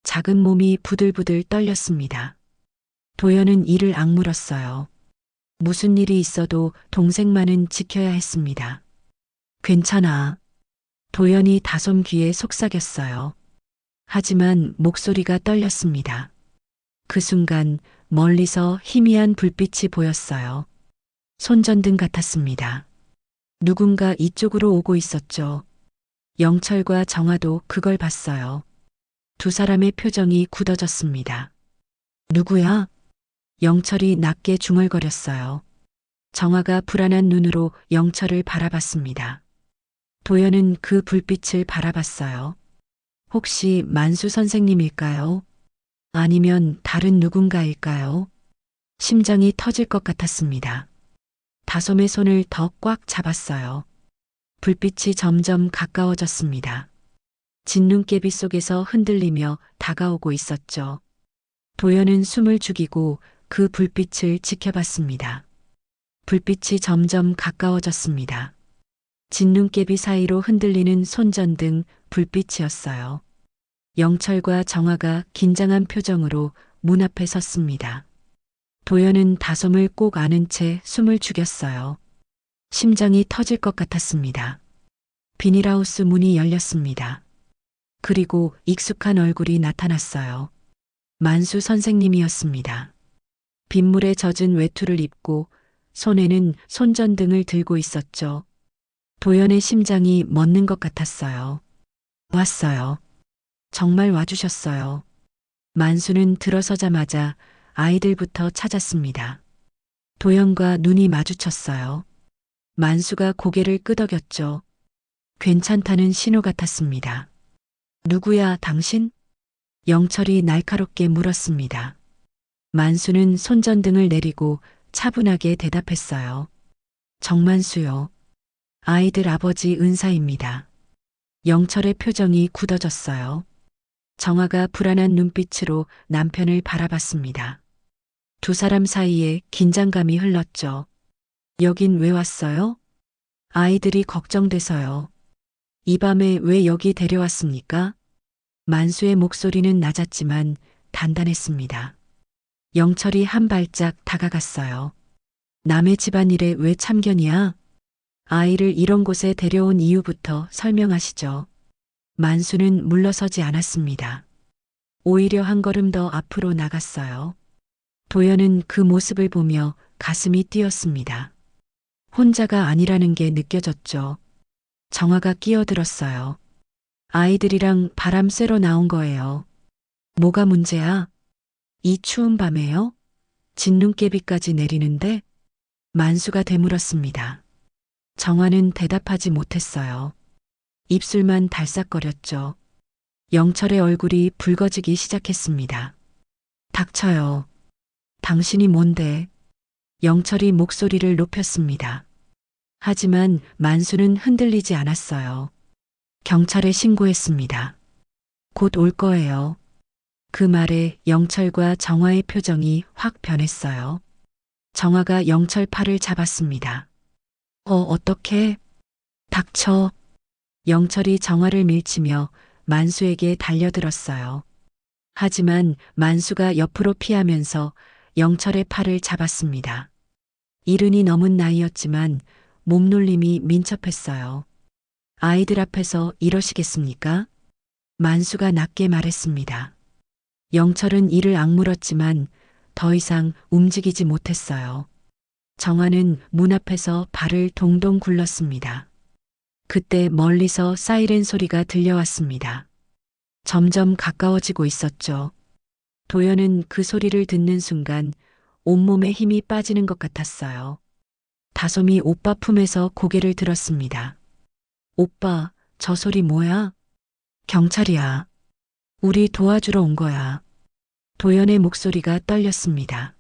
작은 몸이 부들부들 떨렸습니다. 도연은 이를 악물었어요. 무슨 일이 있어도 동생만은 지켜야 했습니다. 괜찮아. 도연이 다솜 귀에 속삭였어요. 하지만 목소리가 떨렸습니다. 그 순간 멀리서 희미한 불빛이 보였어요. 손전등 같았습니다. 누군가 이쪽으로 오고 있었죠. 영철과 정화도 그걸 봤어요. 2 사람의 표정이 굳어졌습니다. 누구야? 영철이 낮게 중얼거렸어요. 정화가 불안한 눈으로 영철을 바라봤습니다. 도연은 그 불빛을 바라봤어요. 혹시 만수 선생님일까요? 아니면 다른 누군가일까요? 심장이 터질 것 같았습니다. 다솜의 손을 더 꽉 잡았어요. 불빛이 점점 가까워졌습니다. 진눈깨비 속에서 흔들리며 다가오고 있었죠. 도연은 숨을 죽이고 그 불빛을 지켜봤습니다. 불빛이 점점 가까워졌습니다. 진눈깨비 사이로 흔들리는 손전등 불빛이었어요. 영철과 정화가 긴장한 표정으로 문 앞에 섰습니다. 도연은 다솜을 꼭 안은 채 숨을 죽였어요. 심장이 터질 것 같았습니다. 비닐하우스 문이 열렸습니다. 그리고 익숙한 얼굴이 나타났어요. 만수 선생님이었습니다. 빗물에 젖은 외투를 입고 손에는 손전등을 들고 있었죠. 도연의 심장이 멎는 것 같았어요. 왔어요. 정말 와주셨어요. 만수는 들어서자마자 아이들부터 찾았습니다. 도연과 눈이 마주쳤어요. 만수가 고개를 끄덕였죠. 괜찮다는 신호 같았습니다. 누구야, 당신? 영철이 날카롭게 물었습니다. 만수는 손전등을 내리고 차분하게 대답했어요. 정만수요. 아이들 아버지 은사입니다. 영철의 표정이 굳어졌어요. 정화가 불안한 눈빛으로 남편을 바라봤습니다. 두 사람 사이에 긴장감이 흘렀죠. 여긴 왜 왔어요? 아이들이 걱정돼서요. 이 밤에 왜 여기 데려왔습니까? 만수의 목소리는 낮았지만 단단했습니다. 영철이 한 발짝 다가갔어요. 남의 집안일에 왜 참견이야? 아이를 이런 곳에 데려온 이유부터 설명하시죠. 만수는 물러서지 않았습니다. 오히려 한 걸음 더 앞으로 나갔어요. 도연은 그 모습을 보며 가슴이 뛰었습니다. 혼자가 아니라는 게 느껴졌죠. 정화가 끼어들었어요. 아이들이랑 바람 쐬러 나온 거예요. 뭐가 문제야? 이 추운 밤에요? 진눈깨비까지 내리는데? 만수가 되물었습니다. 정화는 대답하지 못했어요. 입술만 달싹거렸죠. 영철의 얼굴이 붉어지기 시작했습니다. 닥쳐요. 당신이 뭔데? 영철이 목소리를 높였습니다. 하지만 만수는 흔들리지 않았어요. 경찰에 신고했습니다. 곧 올 거예요. 그 말에 영철과 정화의 표정이 확 변했어요. 정화가 영철 팔을 잡았습니다. 어떡해? 닥쳐. 영철이 정화를 밀치며 만수에게 달려들었어요. 하지만 만수가 옆으로 피하면서 영철의 팔을 잡았습니다. 이른이 넘은 나이였지만 몸놀림이 민첩했어요. 아이들 앞에서 이러시겠습니까? 만수가 낮게 말했습니다. 영철은 이를 악물었지만 더 이상 움직이지 못했어요. 정화는 문 앞에서 발을 동동 굴렀습니다. 그때 멀리서 사이렌 소리가 들려왔습니다. 점점 가까워지고 있었죠. 도연은 그 소리를 듣는 순간 온몸에 힘이 빠지는 것 같았어요. 다솜이 오빠 품에서 고개를 들었습니다. 오빠, 저 소리 뭐야? 경찰이야. 우리 도와주러 온 거야. 도연의 목소리가 떨렸습니다.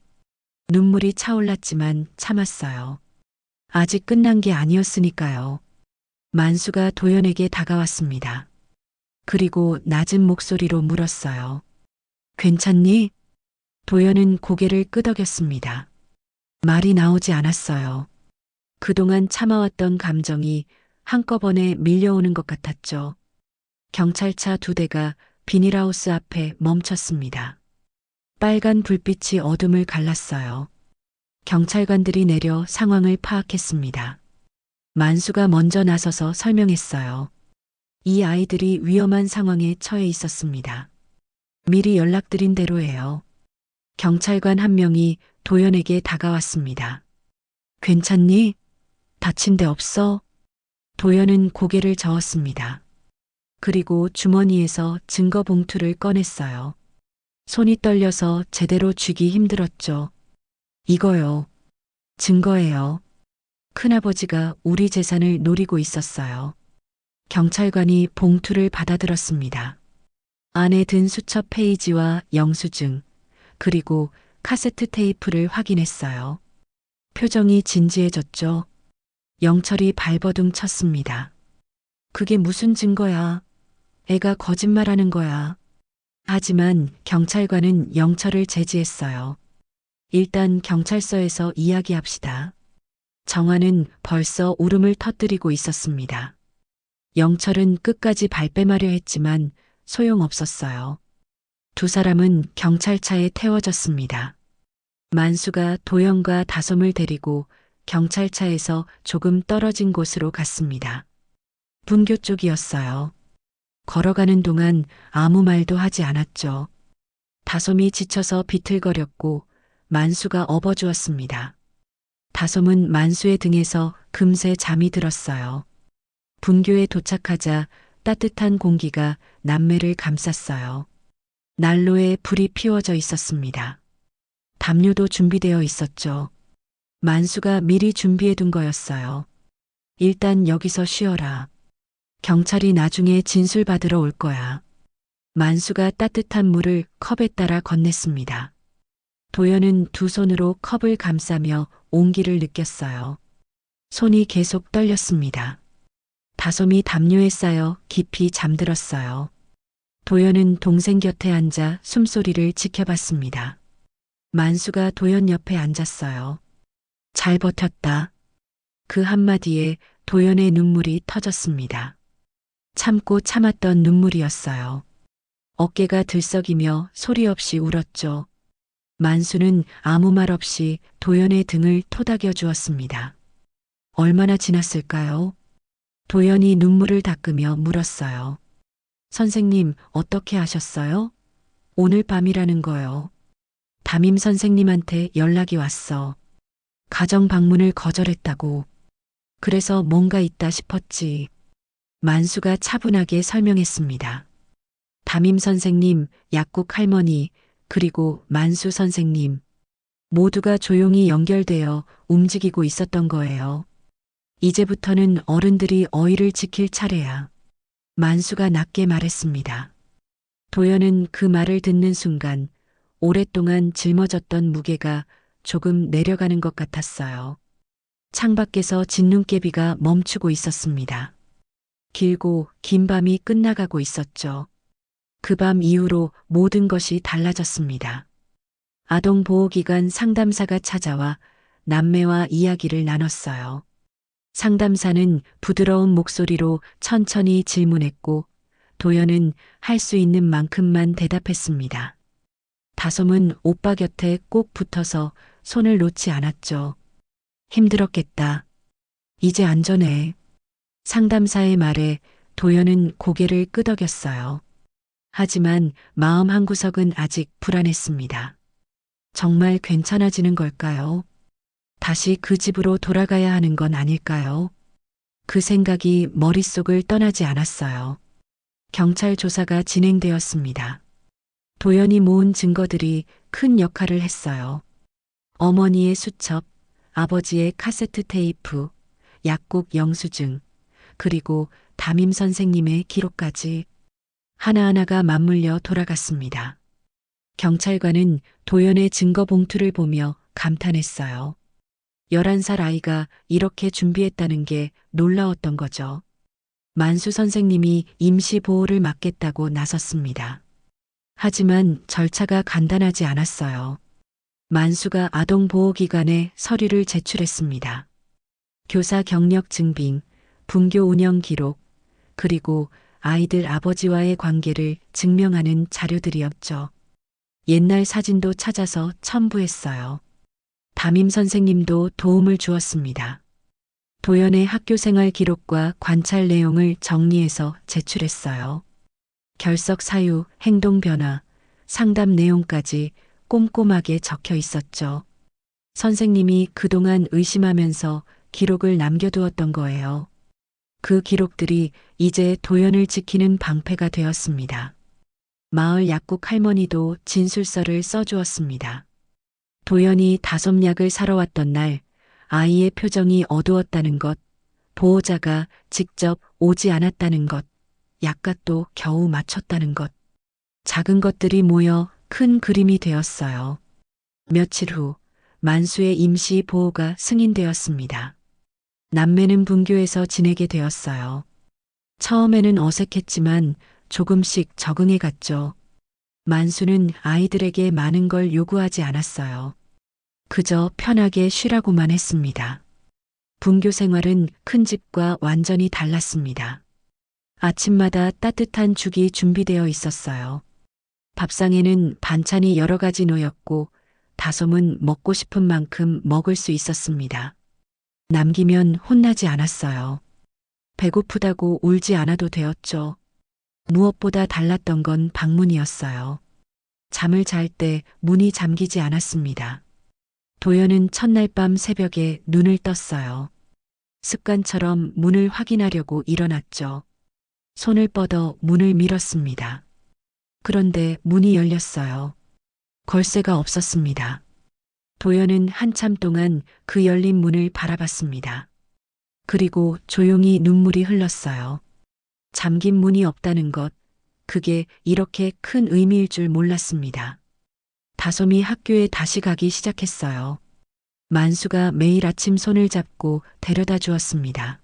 눈물이 차올랐지만 참았어요. 아직 끝난 게 아니었으니까요. 만수가 도연에게 다가왔습니다. 그리고 낮은 목소리로 물었어요. 괜찮니? 도연은 고개를 끄덕였습니다. 말이 나오지 않았어요. 그동안 참아왔던 감정이 한꺼번에 밀려오는 것 같았죠. 경찰차 2대가 비닐하우스 앞에 멈췄습니다. 빨간 불빛이 어둠을 갈랐어요. 경찰관들이 내려 상황을 파악했습니다. 만수가 먼저 나서서 설명했어요. 이 아이들이 위험한 상황에 처해 있었습니다. 미리 연락드린 대로예요. 경찰관 한 명이 도연에게 다가왔습니다. 괜찮니? 다친 데 없어? 도연은 고개를 저었습니다. 그리고 주머니에서 증거 봉투를 꺼냈어요. 손이 떨려서 제대로 쥐기 힘들었죠. 이거요. 증거예요. 큰아버지가 우리 재산을 노리고 있었어요. 경찰관이 봉투를 받아들었습니다. 안에 든 수첩 페이지와 영수증, 그리고 카세트 테이프를 확인했어요. 표정이 진지해졌죠. 영철이 발버둥 쳤습니다. 그게 무슨 증거야? 애가 거짓말하는 거야. 하지만 경찰관은 영철을 제지했어요. 일단 경찰서에서 이야기합시다. 정화는 벌써 울음을 터뜨리고 있었습니다. 영철은 끝까지 발뺌하려 했지만 소용없었어요. 두 사람은 경찰차에 태워졌습니다. 만수가 도연과 다솜을 데리고 경찰차에서 조금 떨어진 곳으로 갔습니다. 분교 쪽이었어요. 걸어가는 동안 아무 말도 하지 않았죠. 다솜이 지쳐서 비틀거렸고 만수가 업어주었습니다. 다솜은 만수의 등에서 금세 잠이 들었어요. 분교에 도착하자 따뜻한 공기가 남매를 감쌌어요. 난로에 불이 피워져 있었습니다. 담요도 준비되어 있었죠. 만수가 미리 준비해둔 거였어요. 일단 여기서 쉬어라. 경찰이 나중에 진술 받으러 올 거야. 만수가 따뜻한 물을 컵에 따라 건넸습니다. 도연은 두 손으로 컵을 감싸며 온기를 느꼈어요. 손이 계속 떨렸습니다. 다솜이 담요에 쌓여 깊이 잠들었어요. 도연은 동생 곁에 앉아 숨소리를 지켜봤습니다. 만수가 도연 옆에 앉았어요. 잘 버텼다. 그 한마디에 도연의 눈물이 터졌습니다. 참고 참았던 눈물이었어요. 어깨가 들썩이며 소리 없이 울었죠. 만수는 아무 말 없이 도연의 등을 토닥여 주었습니다. 얼마나 지났을까요? 도연이 눈물을 닦으며 물었어요. 선생님, 어떻게 하셨어요? 오늘 밤이라는 거요. 담임 선생님한테 연락이 왔어. 가정 방문을 거절했다고. 그래서 뭔가 있다 싶었지. 만수가 차분하게 설명했습니다. 담임 선생님, 약국 할머니, 그리고 만수 선생님. 모두가 조용히 연결되어 움직이고 있었던 거예요. 이제부터는 어른들이 어의를 지킬 차례야. 만수가 낮게 말했습니다. 도연은 그 말을 듣는 순간 오랫동안 짊어졌던 무게가 조금 내려가는 것 같았어요. 창밖에서 진눈깨비가 멈추고 있었습니다. 길고 긴 밤이 끝나가고 있었죠. 그 밤 이후로 모든 것이 달라졌습니다. 아동보호기관 상담사가 찾아와 남매와 이야기를 나눴어요. 상담사는 부드러운 목소리로 천천히 질문했고 도연은 할 수 있는 만큼만 대답했습니다. 다솜은 오빠 곁에 꼭 붙어서 손을 놓지 않았죠. 힘들었겠다. 이제 안전해. 상담사의 말에 도연은 고개를 끄덕였어요. 하지만 마음 한구석은 아직 불안했습니다. 정말 괜찮아지는 걸까요? 다시 그 집으로 돌아가야 하는 건 아닐까요? 그 생각이 머릿속을 떠나지 않았어요. 경찰 조사가 진행되었습니다. 도연이 모은 증거들이 큰 역할을 했어요. 어머니의 수첩, 아버지의 카세트 테이프, 약국 영수증, 그리고 담임 선생님의 기록까지 하나하나가 맞물려 돌아갔습니다. 경찰관은 도연의 증거 봉투를 보며 감탄했어요. 11살 아이가 이렇게 준비했다는 게 놀라웠던 거죠. 만수 선생님이 임시 보호를 막겠다고 나섰습니다. 하지만 절차가 간단하지 않았어요. 만수가 아동보호기관에 서류를 제출했습니다. 교사 경력 증빙, 분교 운영 기록, 그리고 아이들 아버지와의 관계를 증명하는 자료들이었죠. 옛날 사진도 찾아서 첨부했어요. 담임 선생님도 도움을 주었습니다. 도연의 학교생활 기록과 관찰 내용을 정리해서 제출했어요. 결석 사유, 행동 변화, 상담 내용까지 꼼꼼하게 적혀 있었죠. 선생님이 그동안 의심하면서 기록을 남겨두었던 거예요. 그 기록들이 이제 도연을 지키는 방패가 되었습니다. 마을 약국 할머니도 진술서를 써주었습니다. 도연이 다솜약을 사러 왔던 날 아이의 표정이 어두웠다는 것, 보호자가 직접 오지 않았다는 것, 약값도 겨우 맞췄다는 것. 작은 것들이 모여 큰 그림이 되었어요. 며칠 후 만수의 임시 보호가 승인되었습니다. 남매는 분교에서 지내게 되었어요. 처음에는 어색했지만 조금씩 적응해 갔죠. 만수는 아이들에게 많은 걸 요구하지 않았어요. 그저 편하게 쉬라고만 했습니다. 분교 생활은 큰 집과 완전히 달랐습니다. 아침마다 따뜻한 죽이 준비되어 있었어요. 밥상에는 반찬이 여러 가지 놓였고 다솜은 먹고 싶은 만큼 먹을 수 있었습니다. 남기면 혼나지 않았어요. 배고프다고 울지 않아도 되었죠. 무엇보다 달랐던 건 방문이었어요. 잠을 잘 때 문이 잠기지 않았습니다. 도연은 첫날 밤 새벽에 눈을 떴어요. 습관처럼 문을 확인하려고 일어났죠. 손을 뻗어 문을 밀었습니다. 그런데 문이 열렸어요. 걸쇠가 없었습니다. 도연은 한참 동안 그 열린 문을 바라봤습니다. 그리고 조용히 눈물이 흘렀어요. 잠긴 문이 없다는 것, 그게 이렇게 큰 의미일 줄 몰랐습니다. 다솜이 학교에 다시 가기 시작했어요. 만수가 매일 아침 손을 잡고 데려다 주었습니다.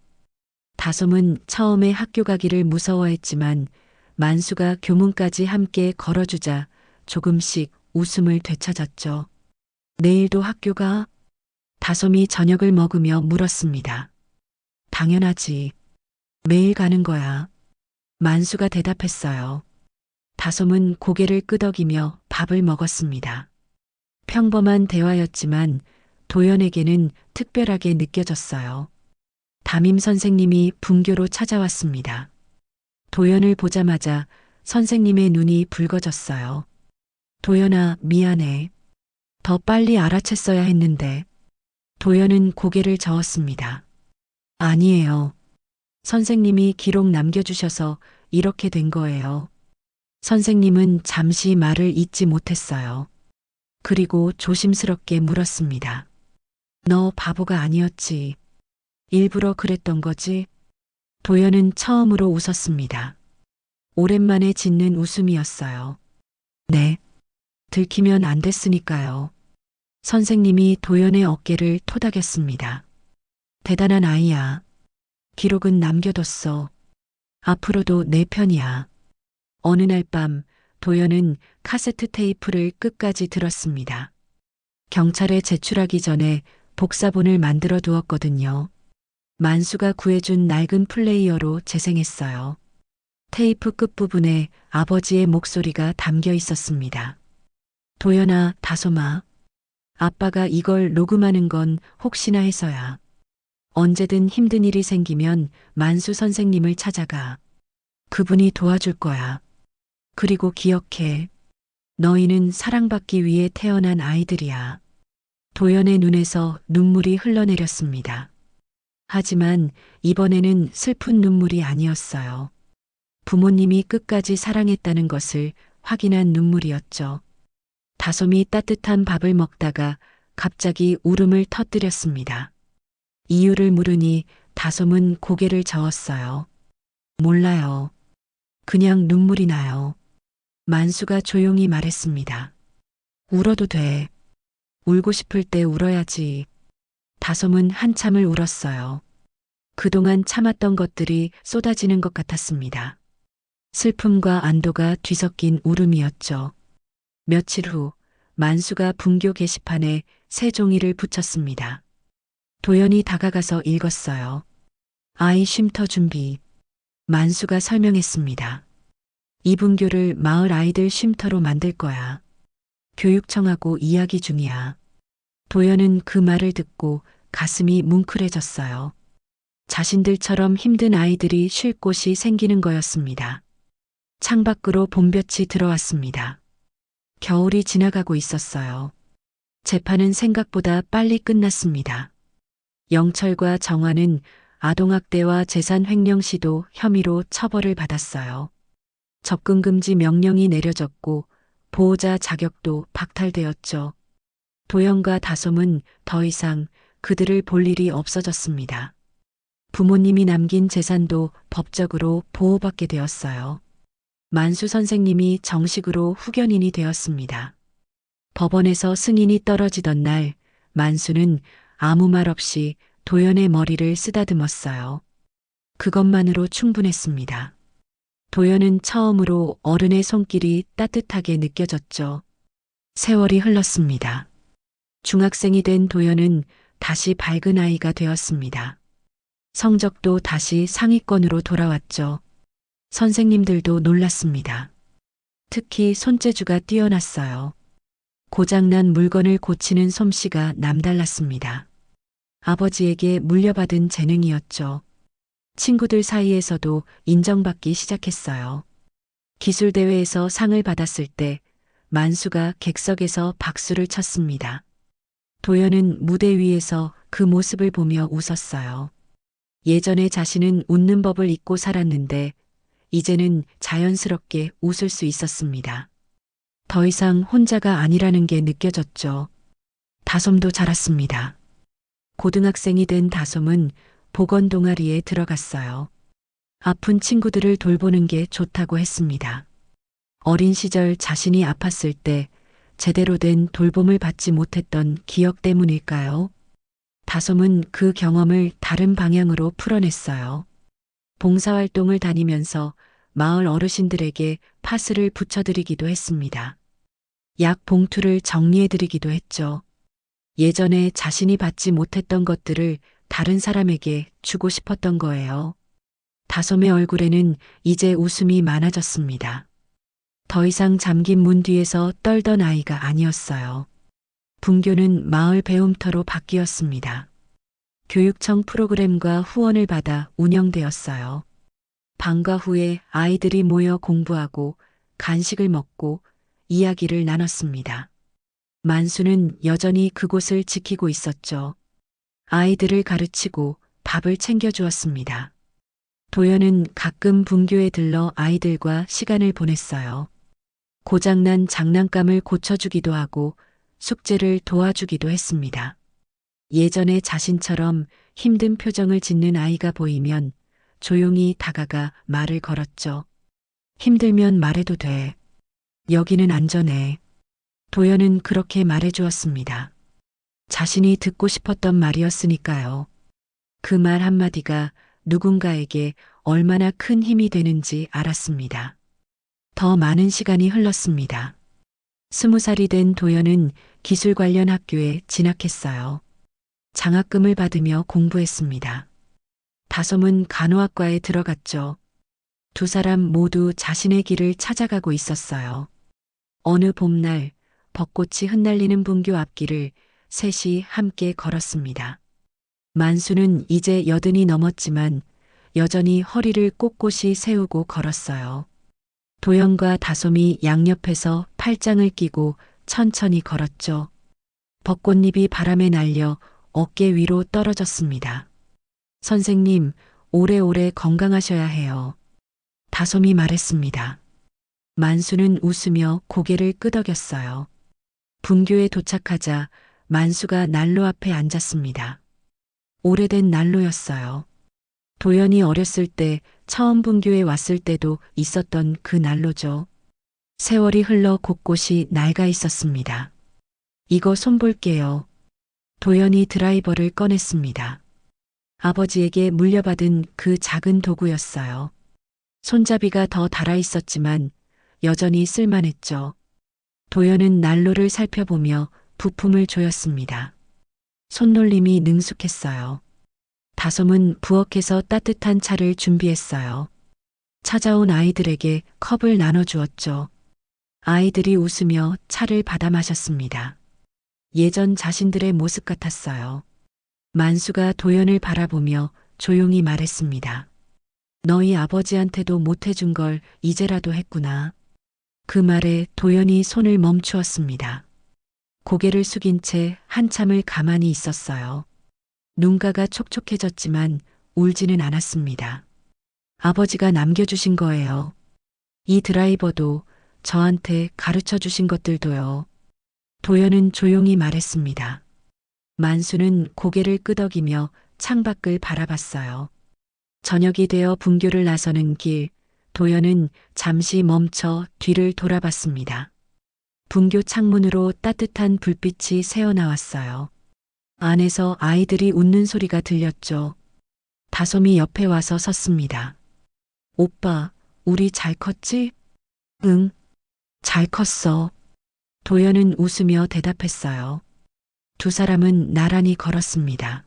다솜은 처음에 학교 가기를 무서워했지만 만수가 교문까지 함께 걸어주자 조금씩 웃음을 되찾았죠. 내일도 학교 가? 다솜이 저녁을 먹으며 물었습니다. 당연하지. 매일 가는 거야. 만수가 대답했어요. 다솜은 고개를 끄덕이며 밥을 먹었습니다. 평범한 대화였지만 도연에게는 특별하게 느껴졌어요. 담임 선생님이 분교로 찾아왔습니다. 도연을 보자마자 선생님의 눈이 붉어졌어요. 도연아, 미안해. 더 빨리 알아챘어야 했는데. 도연은 고개를 저었습니다. 아니에요. 선생님이 기록 남겨주셔서 이렇게 된 거예요. 선생님은 잠시 말을 잇지 못했어요. 그리고 조심스럽게 물었습니다. 너 바보가 아니었지. 일부러 그랬던 거지? 도연은 처음으로 웃었습니다. 오랜만에 짓는 웃음이었어요. 네. 들키면 안 됐으니까요. 선생님이 도연의 어깨를 토닥였습니다. 대단한 아이야. 기록은 남겨뒀어. 앞으로도 내 편이야. 어느 날 밤 도연은 카세트 테이프를 끝까지 들었습니다. 경찰에 제출하기 전에 복사본을 만들어 두었거든요. 만수가 구해준 낡은 플레이어로 재생했어요. 테이프 끝부분에 아버지의 목소리가 담겨 있었습니다. 도연아, 다솜아. 아빠가 이걸 녹음하는 건 혹시나 해서야. 언제든 힘든 일이 생기면 만수 선생님을 찾아가. 그분이 도와줄 거야. 그리고 기억해. 너희는 사랑받기 위해 태어난 아이들이야. 도연의 눈에서 눈물이 흘러내렸습니다. 하지만 이번에는 슬픈 눈물이 아니었어요. 부모님이 끝까지 사랑했다는 것을 확인한 눈물이었죠. 다솜이 따뜻한 밥을 먹다가 갑자기 울음을 터뜨렸습니다. 이유를 물으니 다솜은 고개를 저었어요. 몰라요. 그냥 눈물이 나요. 만수가 조용히 말했습니다. 울어도 돼. 울고 싶을 때 울어야지. 다솜은 한참을 울었어요. 그동안 참았던 것들이 쏟아지는 것 같았습니다. 슬픔과 안도가 뒤섞인 울음이었죠. 며칠 후 만수가 분교 게시판에 새 종이를 붙였습니다. 도연이 다가가서 읽었어요. 아이 쉼터 준비. 만수가 설명했습니다. 이 분교를 마을 아이들 쉼터로 만들 거야. 교육청하고 이야기 중이야. 도연은 그 말을 듣고 가슴이 뭉클해졌어요. 자신들처럼 힘든 아이들이 쉴 곳이 생기는 거였습니다. 창밖으로 봄볕이 들어왔습니다. 겨울이 지나가고 있었어요. 재판은 생각보다 빨리 끝났습니다. 영철과 정화는 아동학대와 재산 횡령 시도 혐의로 처벌을 받았어요. 접근금지 명령이 내려졌고 보호자 자격도 박탈되었죠. 도연과 다솜은 더 이상 그들을 볼 일이 없어졌습니다. 부모님이 남긴 재산도 법적으로 보호받게 되었어요. 만수 선생님이 정식으로 후견인이 되었습니다. 법원에서 승인이 떨어지던 날 만수는 아무 말 없이 도연의 머리를 쓰다듬었어요. 그것만으로 충분했습니다. 도연은 처음으로 어른의 손길이 따뜻하게 느껴졌죠. 세월이 흘렀습니다. 중학생이 된 도연은 다시 밝은 아이가 되었습니다. 성적도 다시 상위권으로 돌아왔죠. 선생님들도 놀랐습니다. 특히 손재주가 뛰어났어요. 고장난 물건을 고치는 솜씨가 남달랐습니다. 아버지에게 물려받은 재능이었죠. 친구들 사이에서도 인정받기 시작했어요. 기술대회에서 상을 받았을 때 만수가 객석에서 박수를 쳤습니다. 도연은 무대 위에서 그 모습을 보며 웃었어요. 예전에 자신은 웃는 법을 잊고 살았는데 이제는 자연스럽게 웃을 수 있었습니다. 더 이상 혼자가 아니라는 게 느껴졌죠. 다솜도 자랐습니다. 고등학생이 된 다솜은 보건 동아리에 들어갔어요. 아픈 친구들을 돌보는 게 좋다고 했습니다. 어린 시절 자신이 아팠을 때 제대로 된 돌봄을 받지 못했던 기억 때문일까요? 다솜은 그 경험을 다른 방향으로 풀어냈어요. 봉사활동을 다니면서 마을 어르신들에게 파스를 붙여드리기도 했습니다. 약 봉투를 정리해드리기도 했죠. 예전에 자신이 받지 못했던 것들을 다른 사람에게 주고 싶었던 거예요. 다솜의 얼굴에는 이제 웃음이 많아졌습니다. 더 이상 잠긴 문 뒤에서 떨던 아이가 아니었어요. 분교는 마을 배움터로 바뀌었습니다. 교육청 프로그램과 후원을 받아 운영되었어요. 방과 후에 아이들이 모여 공부하고 간식을 먹고 이야기를 나눴습니다. 만수는 여전히 그곳을 지키고 있었죠. 아이들을 가르치고 밥을 챙겨주었습니다. 도연은 가끔 분교에 들러 아이들과 시간을 보냈어요. 고장난 장난감을 고쳐주기도 하고 숙제를 도와주기도 했습니다. 예전에 자신처럼 힘든 표정을 짓는 아이가 보이면 조용히 다가가 말을 걸었죠. 힘들면 말해도 돼. 여기는 안전해. 도연은 그렇게 말해주었습니다. 자신이 듣고 싶었던 말이었으니까요. 그 말 한마디가 누군가에게 얼마나 큰 힘이 되는지 알았습니다. 더 많은 시간이 흘렀습니다. 20살이 된 도연은 기술 관련 학교에 진학했어요. 장학금을 받으며 공부했습니다. 다솜은 간호학과에 들어갔죠. 두 사람 모두 자신의 길을 찾아가고 있었어요. 어느 봄날 벚꽃이 흩날리는 분교 앞길을 셋이 함께 걸었습니다. 만수는 이제 80이 넘었지만 여전히 허리를 꼿꼿이 세우고 걸었어요. 도연과 다솜이 양옆에서 팔짱을 끼고 천천히 걸었죠. 벚꽃잎이 바람에 날려 어깨 위로 떨어졌습니다. 선생님, 오래오래 건강하셔야 해요. 다솜이 말했습니다. 만수는 웃으며 고개를 끄덕였어요. 분교에 도착하자 만수가 난로 앞에 앉았습니다. 오래된 난로였어요. 도연이 어렸을 때 처음 분교에 왔을 때도 있었던 그 난로죠. 세월이 흘러 곳곳이 낡아 있었습니다. 이거 손볼게요. 도연이 드라이버를 꺼냈습니다. 아버지에게 물려받은 그 작은 도구였어요. 손잡이가 더 닳아 있었지만 여전히 쓸만했죠. 도연은 난로를 살펴보며 부품을 조였습니다. 손놀림이 능숙했어요. 다솜은 부엌에서 따뜻한 차를 준비했어요. 찾아온 아이들에게 컵을 나눠주었죠. 아이들이 웃으며 차를 받아 마셨습니다. 예전 자신들의 모습 같았어요. 만수가 도연을 바라보며 조용히 말했습니다. 너희 아버지한테도 못해준 걸 이제라도 했구나. 그 말에 도연이 손을 멈추었습니다. 고개를 숙인 채 한참을 가만히 있었어요. 눈가가 촉촉해졌지만 울지는 않았습니다. 아버지가 남겨주신 거예요. 이 드라이버도 저한테 가르쳐 주신 것들도요. 도연은 조용히 말했습니다. 만수는 고개를 끄덕이며 창밖을 바라봤어요. 저녁이 되어 분교를 나서는 길, 도연은 잠시 멈춰 뒤를 돌아봤습니다. 분교 창문으로 따뜻한 불빛이 새어나왔어요. 안에서 아이들이 웃는 소리가 들렸죠. 다솜이 옆에 와서 섰습니다. 오빠, 우리 잘 컸지? 응, 잘 컸어. 도연은 웃으며 대답했어요. 두 사람은 나란히 걸었습니다.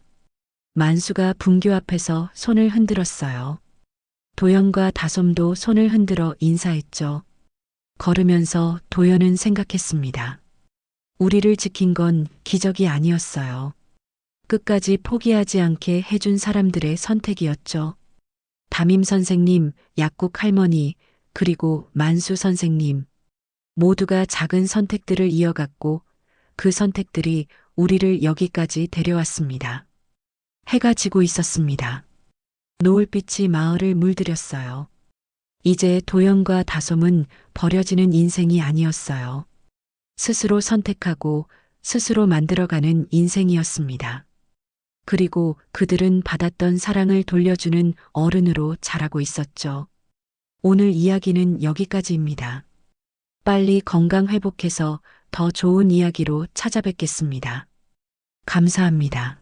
만수가 분교 앞에서 손을 흔들었어요. 도연과 다솜도 손을 흔들어 인사했죠. 걸으면서 도연은 생각했습니다. 우리를 지킨 건 기적이 아니었어요. 끝까지 포기하지 않게 해준 사람들의 선택이었죠. 담임 선생님, 약국 할머니, 그리고 만수 선생님. 모두가 작은 선택들을 이어갔고 그 선택들이 우리를 여기까지 데려왔습니다. 해가 지고 있었습니다. 노을빛이 마을을 물들였어요. 이제 도연과 다솜은 버려지는 인생이 아니었어요. 스스로 선택하고 스스로 만들어가는 인생이었습니다. 그리고 그들은 받았던 사랑을 돌려주는 어른으로 자라고 있었죠. 오늘 이야기는 여기까지입니다. 빨리 건강 회복해서 더 좋은 이야기로 찾아뵙겠습니다. 감사합니다.